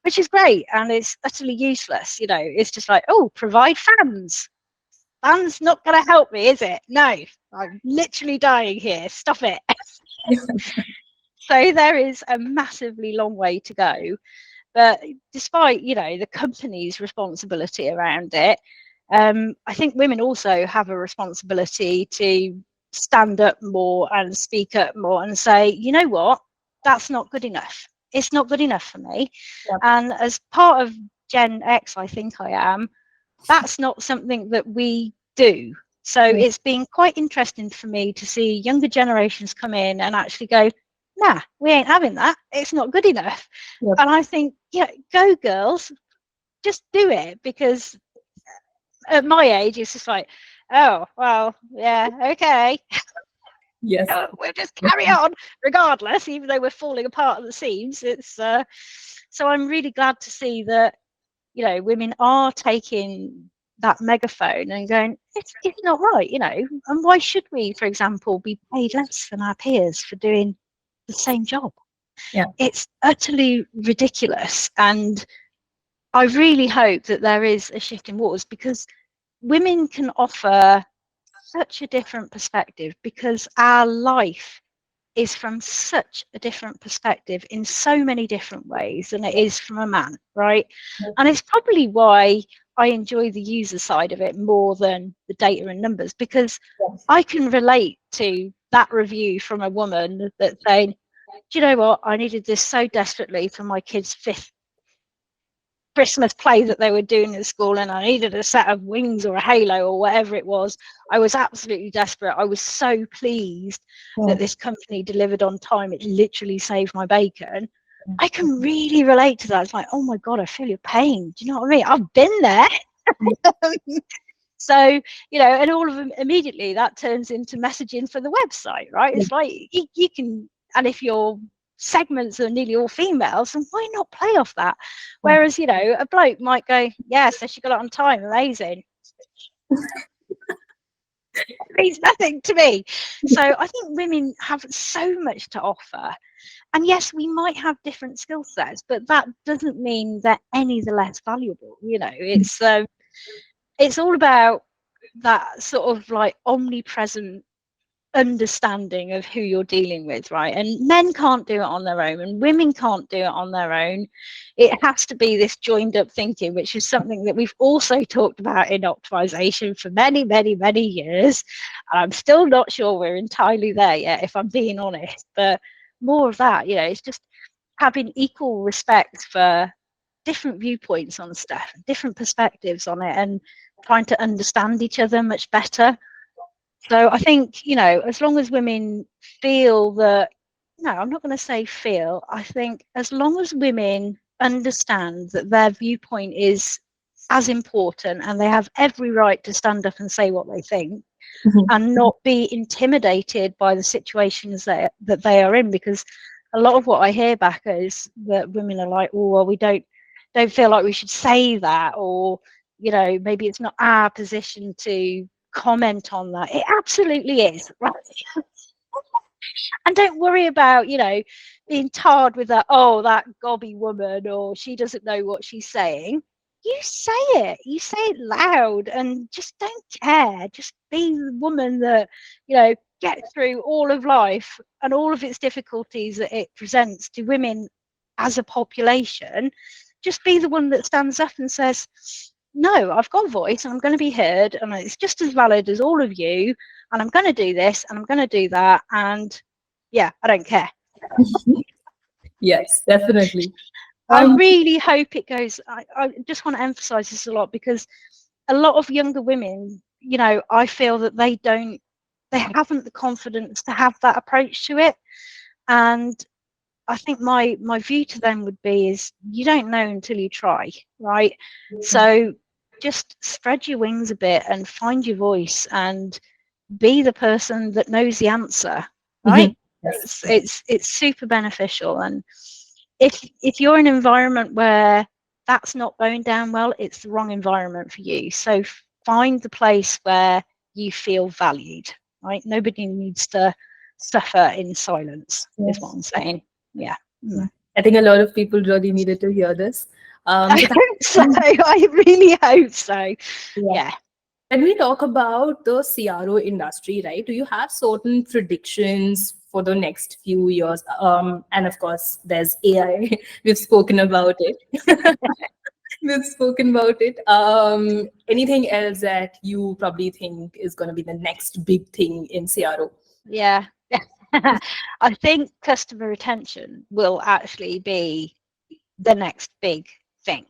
which is great, and it's utterly useless. You know, it's just like, oh, provide fans. Fans not going to help me, is it? No, I'm literally dying here. Stop it. So there is a massively long way to go. But despite, you know, the company's responsibility around it, I think women also have a responsibility to stand up more and speak up more and say, you know what, that's not good enough. It's not good enough for me. And as part of Gen X, I think I am, that's not something that we do. So it's been quite interesting for me to see younger generations come in and actually go, nah, we ain't having that. It's not good enough. And I think, yeah, go girls, just do it, because at my age, it's just like, oh, well, yeah, okay. Yes. We'll just carry on regardless, even though we're falling apart at the seams. It's so I'm really glad to see that women are taking that megaphone and going, it's not right, and why should we, for example, be paid less than our peers for doing the same job? Yeah. It's utterly ridiculous. And I really hope that there is a shift in waters, because women can offer such a different perspective, because our life is from such a different perspective in so many different ways than it is from a man, right? And it's probably why I enjoy the user side of it more than the data and numbers, because I can relate to that review from a woman that's saying, do you know what, I needed this so desperately for my kid's 5th Christmas play that they were doing at school, and I needed a set of wings or a halo or whatever it was. I was absolutely desperate. I was so pleased that this company delivered on time. It literally saved my bacon. I can really relate to that. It's like, oh my God, I feel your pain. Do you know what I mean? I've been there. So, and all of them immediately, that turns into messaging for the website, right? It's like you can, and if your segments are nearly all females, and why not play off that? Whereas, a bloke might go, yeah, so she got it on time, amazing. It means nothing to me. So I think women have so much to offer. And yes, we might have different skill sets, but that doesn't mean they're any the less valuable. It's all about that sort of like omnipresent understanding of who you're dealing with, right? And men can't do it on their own, and women can't do it on their own. It has to be this joined up thinking, which is something that we've also talked about in optimization for many, many, many years. And I'm still not sure we're entirely there yet, if I'm being honest, but more of that, it's just having equal respect for different viewpoints on stuff, different perspectives on it, and trying to understand each other much better. So I think, as long as women feel that, no, I'm not going to say feel, I think as long as women understand that their viewpoint is as important and they have every right to stand up and say what they think, and not be intimidated by the situations that they are in, because a lot of what I hear back is that women are like, oh, well, we don't feel like we should say that, or maybe it's not our position to comment on that. It absolutely is, right? And don't worry about being tarred with that, oh, that gobby woman, or she doesn't know what she's saying. You say it loud, and just don't care. Just be the woman that get through all of life and all of its difficulties that it presents to women as a population. Just be the one that stands up and says, no, I've got a voice and I'm going to be heard, and it's just as valid as all of you, and I'm going to do this and I'm going to do that, and yeah, I don't care. Yes, definitely. I really hope it goes. I just want to emphasize this a lot, because a lot of younger women, I feel that they haven't the confidence to have that approach to it. And I think my view to them would be is, you don't know until you try, right? So just spread your wings a bit and find your voice and be the person that knows the answer, right? Yes. It's super beneficial. And if you're in an environment where that's not going down well, it's the wrong environment for you. So find the place where you feel valued, right? Nobody needs to suffer in silence, is what I'm saying. Yeah. I think a lot of people really needed to hear this. I hope so. I really hope so. Yeah. When we talk about the CRO industry, right, do you have certain predictions for the next few years? And of course, there's AI. We've spoken about it. Anything else that you probably think is going to be the next big thing in CRO? Yeah. I think customer retention will actually be the next big thing.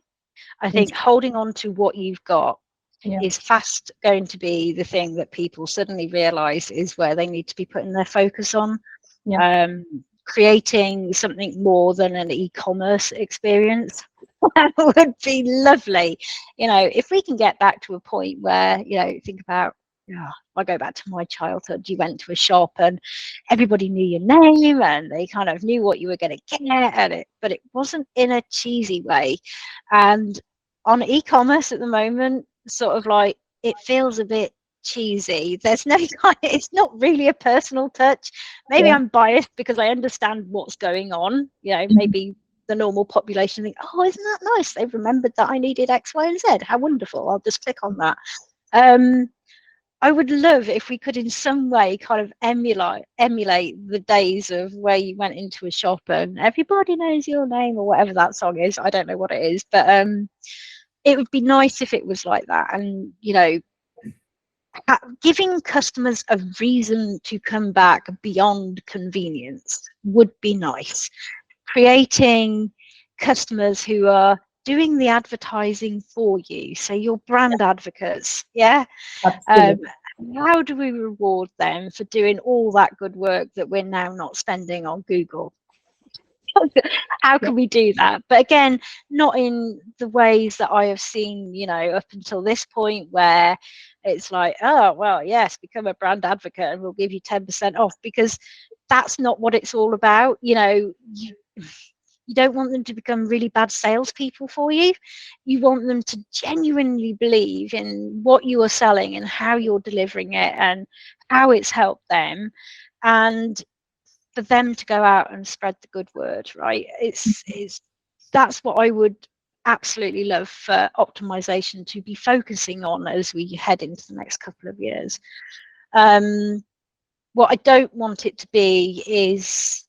I think holding on to what you've got is fast going to be the thing that people suddenly realize is where they need to be putting their focus on. Creating something more than an e-commerce experience would be lovely. If we can get back to a point where, think about, I go back to my childhood, you went to a shop and everybody knew your name and they kind of knew what you were going to get, but it wasn't in a cheesy way. And on e-commerce at the moment, sort of like, it feels a bit cheesy. There's no it's not really a personal touch. Maybe I'm biased because I understand what's going on. Maybe the normal population think, oh, isn't that nice? They've remembered that I needed X, Y, and Z. How wonderful. I'll just click on that. I would love if we could in some way kind of emulate the days of where you went into a shop and everybody knows your name, or whatever that song is. I don't know what it is, but it would be nice if it was like that. And, giving customers a reason to come back beyond convenience would be nice. Creating customers who are doing the advertising for you, so your brand advocates. How do we reward them for doing all that good work that we're now not spending on Google? How can we do that? But again, not in the ways that I have seen, up until this point, where it's like, oh, well, yes, become a brand advocate and we'll give you 10% off, because that's not what it's all about. You don't want them to become really bad salespeople for you. You want them to genuinely believe in what you are selling and how you're delivering it and how it's helped them, and for them to go out and spread the good word, right? That's what I would absolutely love for optimization to be focusing on as we head into the next couple of years. What I don't want it to be is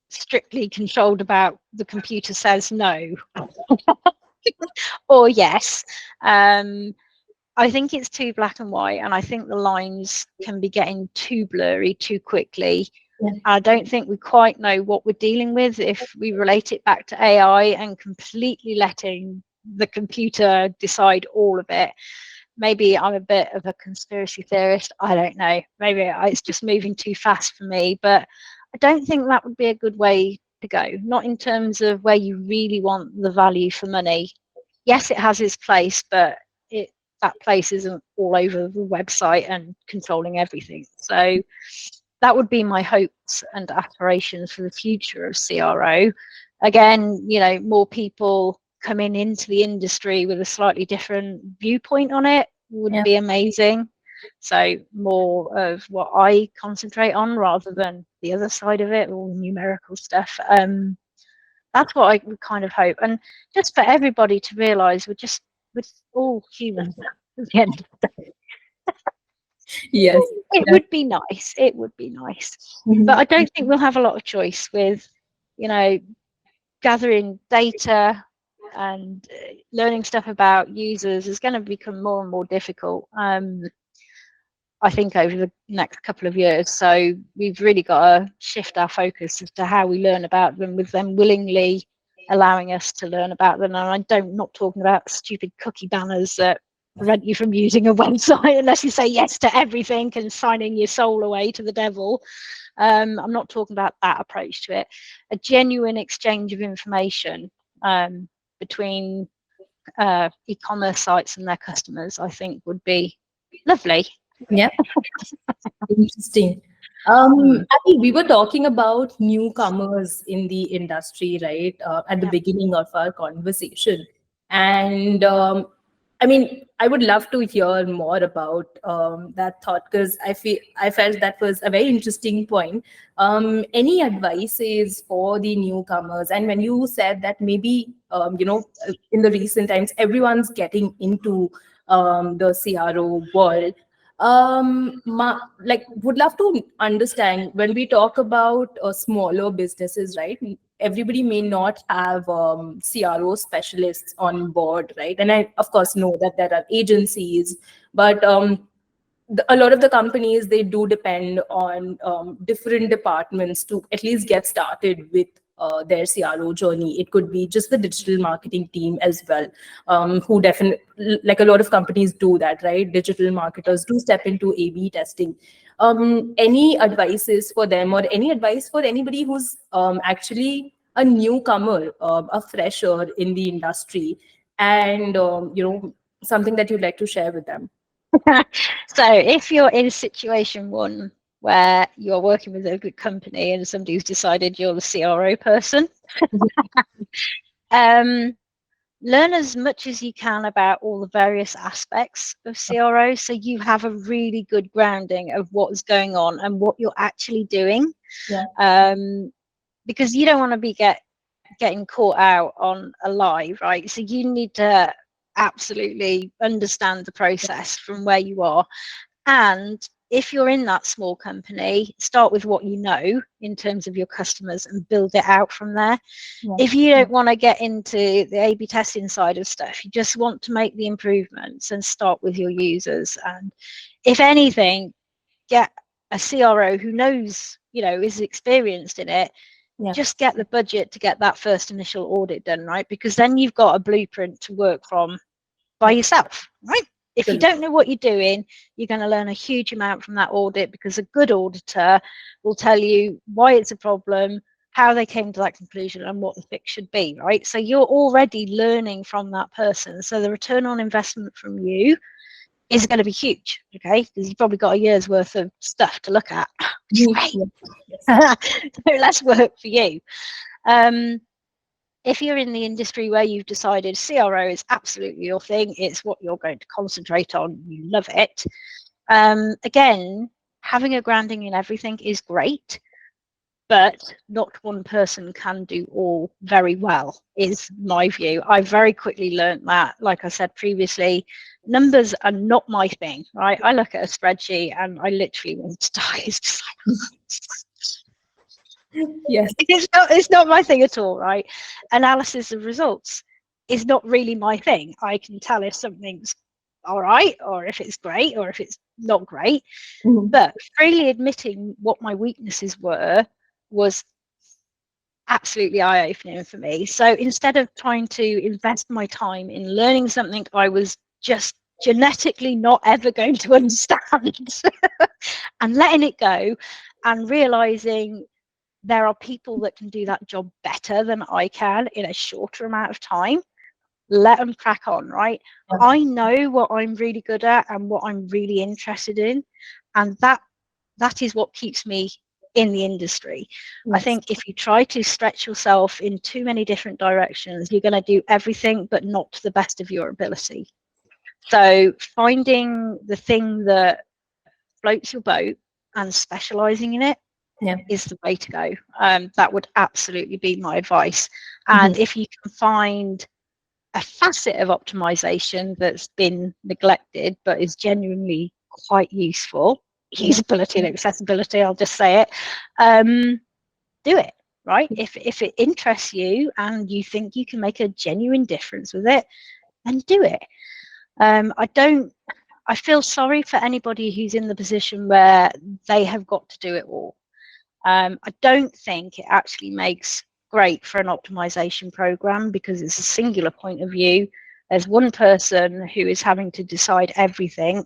strictly controlled about the computer says no or yes. I think it's too black and white, and I think the lines can be getting too blurry too quickly. I don't think we quite know what we're dealing with if we relate it back to AI and completely letting the computer decide all of it. Maybe I'm a bit of a conspiracy theorist. I don't know. Maybe it's just moving too fast for me, but I don't think that would be a good way to go. Not in terms of where you really want the value for money. Yes, it has its place, but that place isn't all over the website and controlling everything. So that would be my hopes and aspirations for the future of CRO. Again, more people coming into the industry with a slightly different viewpoint on it would be amazing. So more of what I concentrate on rather than the other side of it, all the numerical stuff. That's what I would kind of hope. And just for everybody to realise we're all humans at the end of the day. Yes. It would be nice. It would be nice. But I don't think we'll have a lot of choice with, gathering data and learning stuff about users is going to become more and more difficult. I think over the next couple of years. So we've really got to shift our focus as to how we learn about them, with them willingly allowing us to learn about them. And I'm not talking about stupid cookie banners that prevent you from using a website unless you say yes to everything and signing your soul away to the devil. I'm not talking about that approach to it. A genuine exchange of information between e-commerce sites and their customers, I think, would be lovely. Yeah. Interesting. Abby, we were talking about newcomers in the industry, right? At the beginning of our conversation. And I would love to hear more about that thought, because I felt that was a very interesting point. Any advices for the newcomers? And when you said that maybe, in the recent times, everyone's getting into the CRO world, would love to understand, when we talk about smaller businesses, right? Everybody may not have CRO specialists on board, right? And I, of course, know that there are agencies, but a lot of the companies, they do depend on different departments to at least get started with their CRO journey. It could be just the digital marketing team as well, who definitely, like a lot of companies do that, right? Digital marketers do step into A/B testing. Any advices for them, or any advice for anybody who's actually a newcomer, a fresher in the industry, and something that you'd like to share with them? So if you're in situation one where you're working with a good company and somebody's decided you're the CRO person, learn as much as you can about all the various aspects of CRO, so you have a really good grounding of what's going on and what you're actually doing. Yeah. Because you don't want to be getting caught out on a lie, right? So you need to absolutely understand the process from where you are. And if you're in that small company, start with what you know in terms of your customers and build it out from there. Yeah. If you don't want to get into the A/B testing side of stuff, you just want to make the improvements and start with your users. And if anything, get a CRO who knows, is experienced in it. Yeah. Just get the budget to get that first initial audit done, right? Because then you've got a blueprint to work from by yourself, right? If you don't know what you're doing, you're going to learn a huge amount from that audit, because a good auditor will tell you why it's a problem, how they came to that conclusion, and what the fix should be, right? So you're already learning from that person. So the return on investment from you is going to be huge, okay? Because you've probably got a year's worth of stuff to look at. So less work for you. If you're in the industry where you've decided CRO is absolutely your thing, it's what you're going to concentrate on, you love it. Again, having a grounding in everything is great, but not one person can do all very well, is my view. I very quickly learned that, like I said previously, numbers are not my thing, right? I look at a spreadsheet and I literally want to die. It's just like, yes, it's not my thing at all, right? Analysis of results is not really my thing. I can tell if something's all right, or if it's great, or if it's not great. But freely admitting what my weaknesses were was absolutely eye-opening for me. So instead of trying to invest my time in learning something I was just genetically not ever going to understand, and letting it go and realizing there are people that can do that job better than I can in a shorter amount of time, let them crack on, right? I know what I'm really good at and what I'm really interested in, and that is what keeps me in the industry. I think if you try to stretch yourself in too many different directions, you're going to do everything but not to the best of your ability. So finding the thing that floats your boat and specializing in it is the way to go. That would absolutely be my advice. And if you can find a facet of optimization that's been neglected but is genuinely quite useful, usability and accessibility, I'll just say it, do it, right? If it interests you and you think you can make a genuine difference with it, then do it. I feel sorry for anybody who's in the position where they have got to do it all. I don't think it actually makes great for an optimization program, because it's a singular point of view. There's one person who is having to decide everything,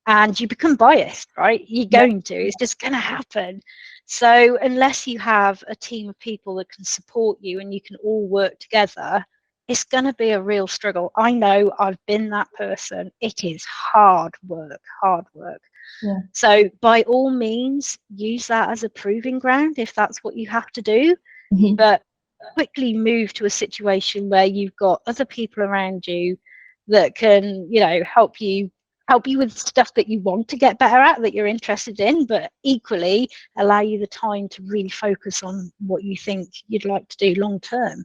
and you become biased, right? You're going to, it's just going to happen. So unless you have a team of people that can support you and you can all work together, it's going to be a real struggle. I know, I've been that person. It is hard work. So by all means, use that as a proving ground if that's what you have to do, but quickly move to a situation where you've got other people around you that can, help you with stuff that you want to get better at, that you're interested in, but equally allow you the time to really focus on what you think you'd like to do long term.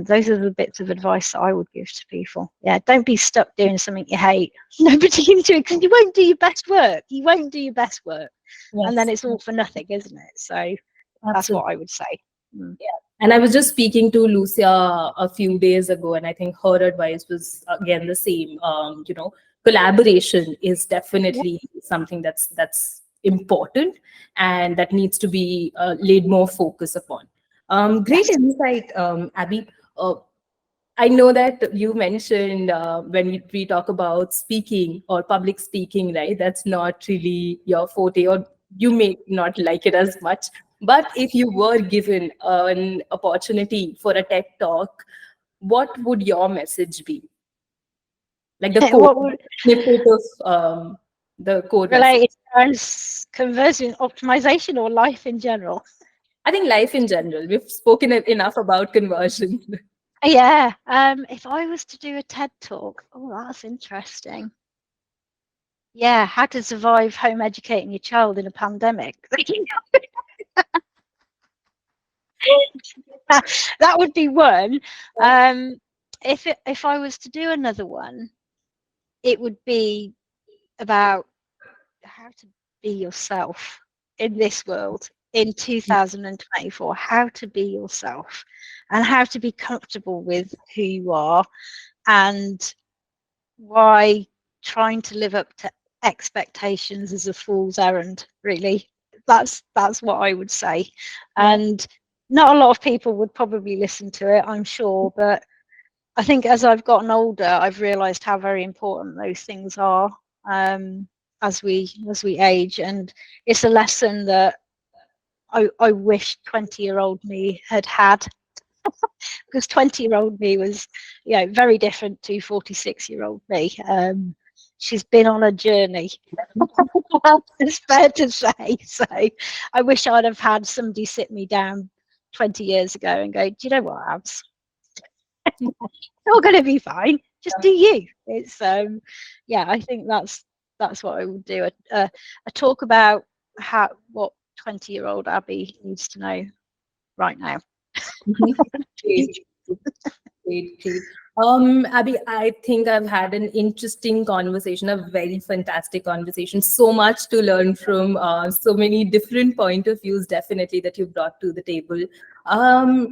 Those are the bits of advice that I would give to people. Don't be stuck doing something you hate. Nobody can do it, because you won't do your best work. And then it's all for nothing, isn't it? So that's what I would say. And I was just speaking to Lucia a few days ago, and I think her advice was again the same. Collaboration is definitely something that's important and that needs to be laid more focus upon. Great insight, Abby. I know that you mentioned when we talk about speaking or public speaking, right? That's not really your forte, or you may not like it as much. But if you were given an opportunity for a TED Talk, what would your message be? Like the snippet of the code related to conversion optimization or life in general? I think life in general. We've spoken enough about conversion. Yeah. If I was to do a TED talk, oh, that's interesting. Yeah, how to survive home educating your child in a pandemic. That would be one. If I was to do another one, it would be about how to be yourself in this world in 2024. How to be yourself, and how to be comfortable with who you are, and why trying to live up to expectations is a fool's errand. Really, that's what I would say. Yeah. And not a lot of people would probably listen to it, I'm sure, but I think as I've gotten older, I've realised how very important those things are, as we age, and it's a lesson that I wish 20-year-old me had, because 20-year-old me was, very different to 46-year-old me. She's been on a journey. It's fair to say. So I wish I'd have had somebody sit me down 20 years ago and go, do you know what, Abs? It's all going to be fine. Just do you. It's yeah. I think that's what I would do. A talk about what 20-year-old Abby needs to know right now. Great, great, great. Abby, I think I've had an interesting conversation, a very fantastic conversation. So much to learn from, so many different point of views, definitely, that you brought to the table.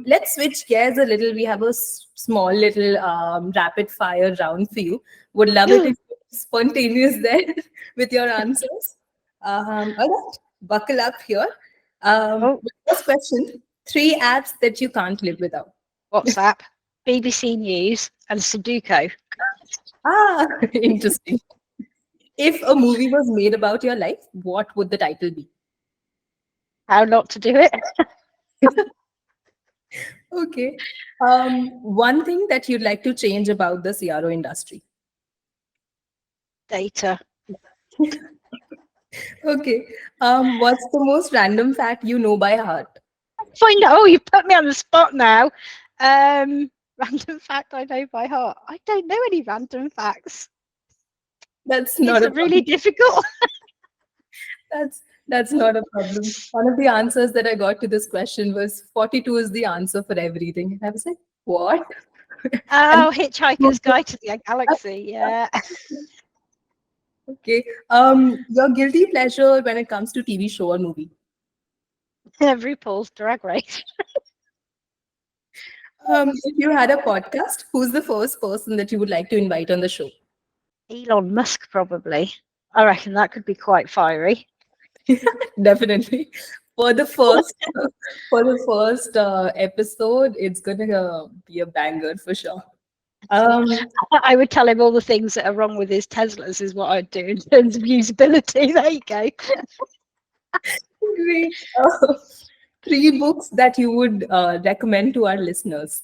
Let's switch gears a little. We have a small little rapid fire round for you. Would love it if you're spontaneous there with your answers. All right, buckle up here. Oh, First question: three apps that you can't live without. WhatsApp, BBC News, and Sudoku. Ah, interesting. If a movie was made about your life, what would the title be? How not to do it? Okay. One thing that you'd like to change about the CRO industry. Data. Okay. What's the most random fact you know by heart? Find out. Oh, you put me on the spot now. Random fact I know by heart. I don't know any random facts. That's not a It's really problem. difficult. That's not a problem. One of the answers that I got to this question was 42 is the answer for everything. And I was like, what? And Oh, Hitchhiker's Guide to the Galaxy. Yeah. okay. Your guilty pleasure when it comes to TV show or movie. RuPaul's Drag Race. If you had a podcast, who's the first person that you would like to invite on the show? Elon Musk, probably. I reckon that could be quite fiery. Definitely. For the first episode, it's gonna be a banger for sure. I would tell him all the things that are wrong with his Teslas is what I'd do in terms of usability. There you go. Great. Three books that you would recommend to our listeners.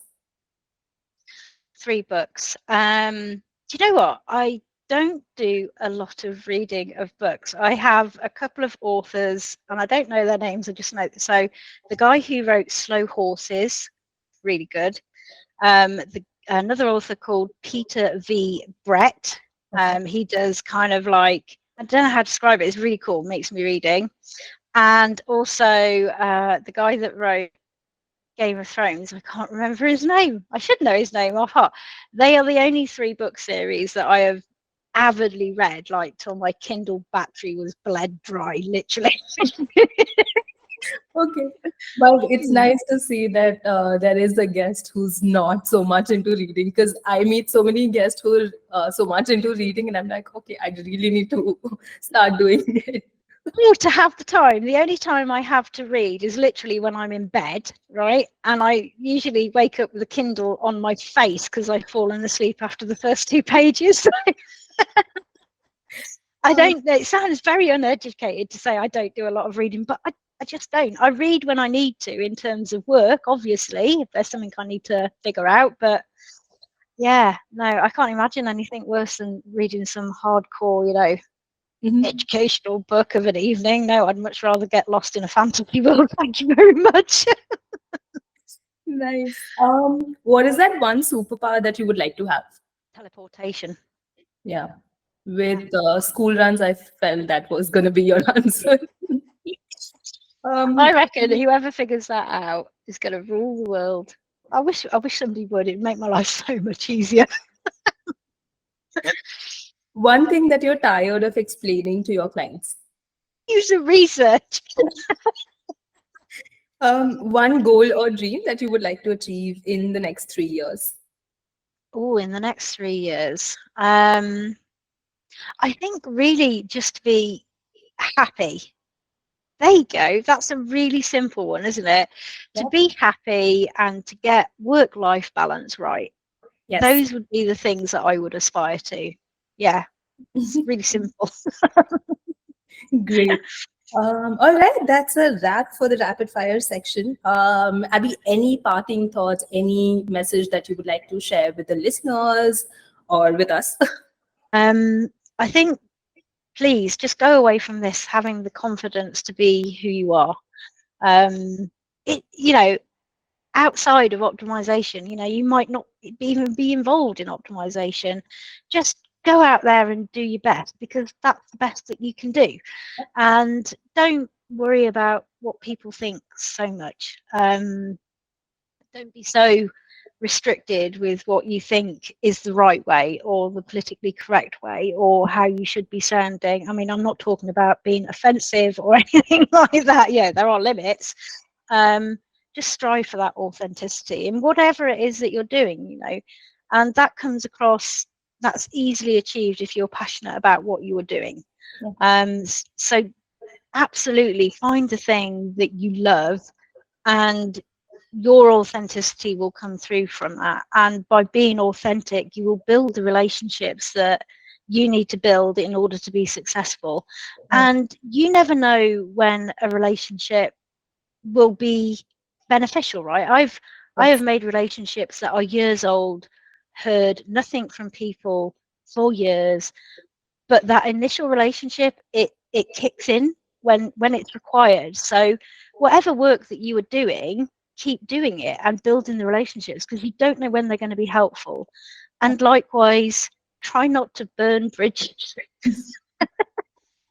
3 books. Do you know what? I don't do a lot of reading of books. I have a couple of authors, and I don't know their names. I just know. So the guy who wrote Slow Horses, really good. Another author called Peter V. Brett. He does kind of like, I don't know how to describe it. It's really cool. Makes me reading. And also the guy that wrote Game of Thrones, I can't remember his name. I should know his name off heart. They are the only 3 book series that I have avidly read, like till my Kindle battery was bled dry, literally. Okay, but it's nice to see that there is a guest who's not so much into reading, because I meet so many guests who are so much into reading, and I'm like, okay, I really need to start doing it. Oh, to have the time. The only time I have to read is literally when I'm in bed, right? And I usually wake up with a Kindle on my face because I've fallen asleep after the first 2 pages. I don't, it sounds very uneducated to say I don't do a lot of reading, but I just don't. I read when I need to in terms of work, obviously, if there's something I need to figure out. But yeah, no, I can't imagine anything worse than reading some hardcore, educational book of an evening. No, I'd much rather get lost in a fantasy world. Thank you very much. Nice. What is that one superpower that you would like to have? Teleportation. Yeah. With school runs, I felt that was going to be your answer. I Um, reckon whoever figures that out is going to rule the world. I wish somebody would. It'd make my life so much easier. one thing that you're tired of explaining to your clients. Use the research. One goal or dream that you would like to achieve in the next 3 years. Oh, in the next 3 years. I think really just to be happy. There you go. That's a really simple one, isn't it? To Yep. be happy and to get work-life balance right. Yes. Those would be the things that I would aspire to. Yeah, it's really simple. Great. All right, that's a wrap for the rapid fire section. Abby, any parting thoughts, any message that you would like to share with the listeners or with us? I think please just go away from this having the confidence to be who you are. Outside of optimization, you might not even be involved in optimization. Just go out there and do your best, because that's the best that you can do. And don't worry about what people think so much. Don't be so restricted with what you think is the right way or the politically correct way or how you should be sounding. I mean, I'm not talking about being offensive or anything like that. Yeah, there are limits. Just strive for that authenticity in whatever it is that you're doing, and that comes across, that's easily achieved if you're passionate about what you are doing. So absolutely find the thing that you love, and your authenticity will come through from that. And by being authentic, you will build the relationships that you need to build in order to be successful. And you never know when a relationship will be beneficial, right? I have made relationships that are years old, heard nothing from people for years, but that initial relationship, it kicks in when it's required. So whatever work that you are doing, keep doing it and building the relationships, because you don't know when they're going to be helpful. And likewise, try not to burn bridges.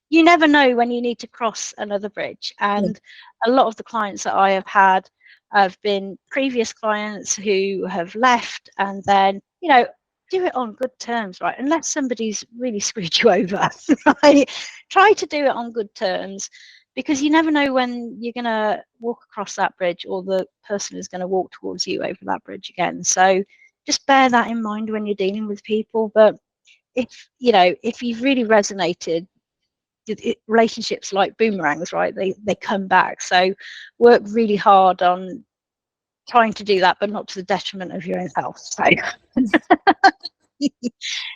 You never know when you need to cross another bridge. And a lot of the clients that I have had have been previous clients who have left, and then, do it on good terms, right? Unless somebody's really screwed you over, right? Try to do it on good terms, because you never know when you're going to walk across that bridge or the person is going to walk towards you over that bridge again. So just bear that in mind when you're dealing with people. But if you've really resonated, relationships like boomerangs, right? They come back. So work really hard on trying to do that, but not to the detriment of your own health. So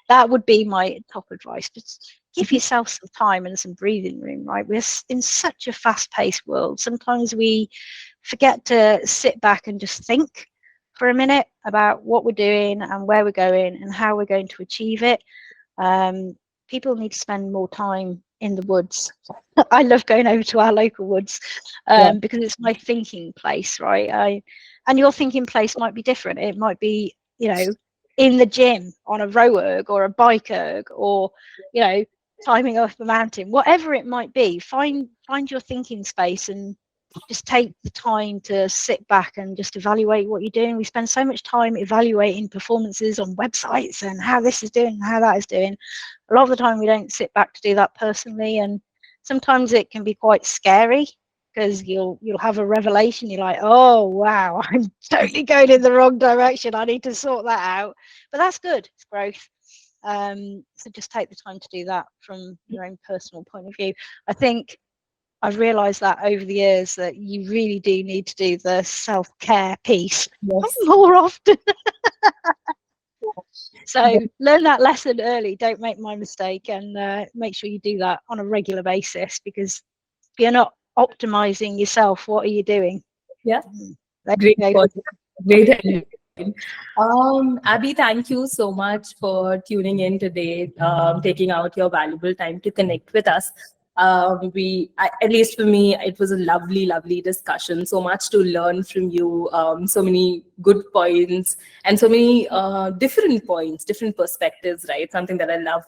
that would be my top advice. Just give yourself some time and some breathing room, right? We're in such a fast-paced world. Sometimes we forget to sit back and just think for a minute about what we're doing and where we're going and how we're going to achieve it. People need to spend more time in the woods. I love going over to our local woods because it's my thinking place, right? And your thinking place might be different. It might be, in the gym on a row erg or a bike erg, or, climbing up a mountain, whatever it might be. Find your thinking space and just take the time to sit back and just evaluate what you're doing. We spend so much time evaluating performances on websites and how this is doing and how that is doing. A lot of the time we don't sit back to do that personally, and sometimes it can be quite scary, because you'll have a revelation. You're like, oh wow, I'm totally going in the wrong direction. I need to sort that out. But that's good. It's growth. So just take the time to do that from your own personal point of view. I think I've realised that over the years that you really do need to do the self-care piece more often. So learn that lesson early. Don't make my mistake, and make sure you do that on a regular basis, because if you're not optimizing yourself, what are you doing? Yeah. Great. Abby, thank you so much for tuning in today, taking out your valuable time to connect with us. At least for me, it was a lovely, lovely discussion. So much to learn from you. So many good points and so many different points, different perspectives. Right, something that I love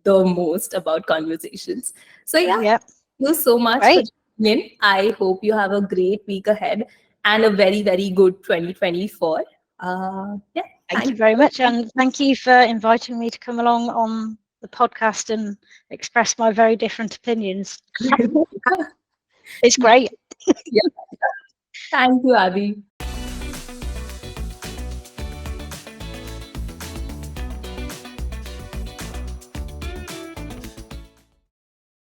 the most about conversations. So yeah, Yeah, thank you so much for great. tuning in. I hope you have a great week ahead and a very, very good 2024. Yeah, Thank you thank very you. much. And thank you for inviting me to come along on the podcast and express my very different opinions. It's great. Yeah, thank you, Adi.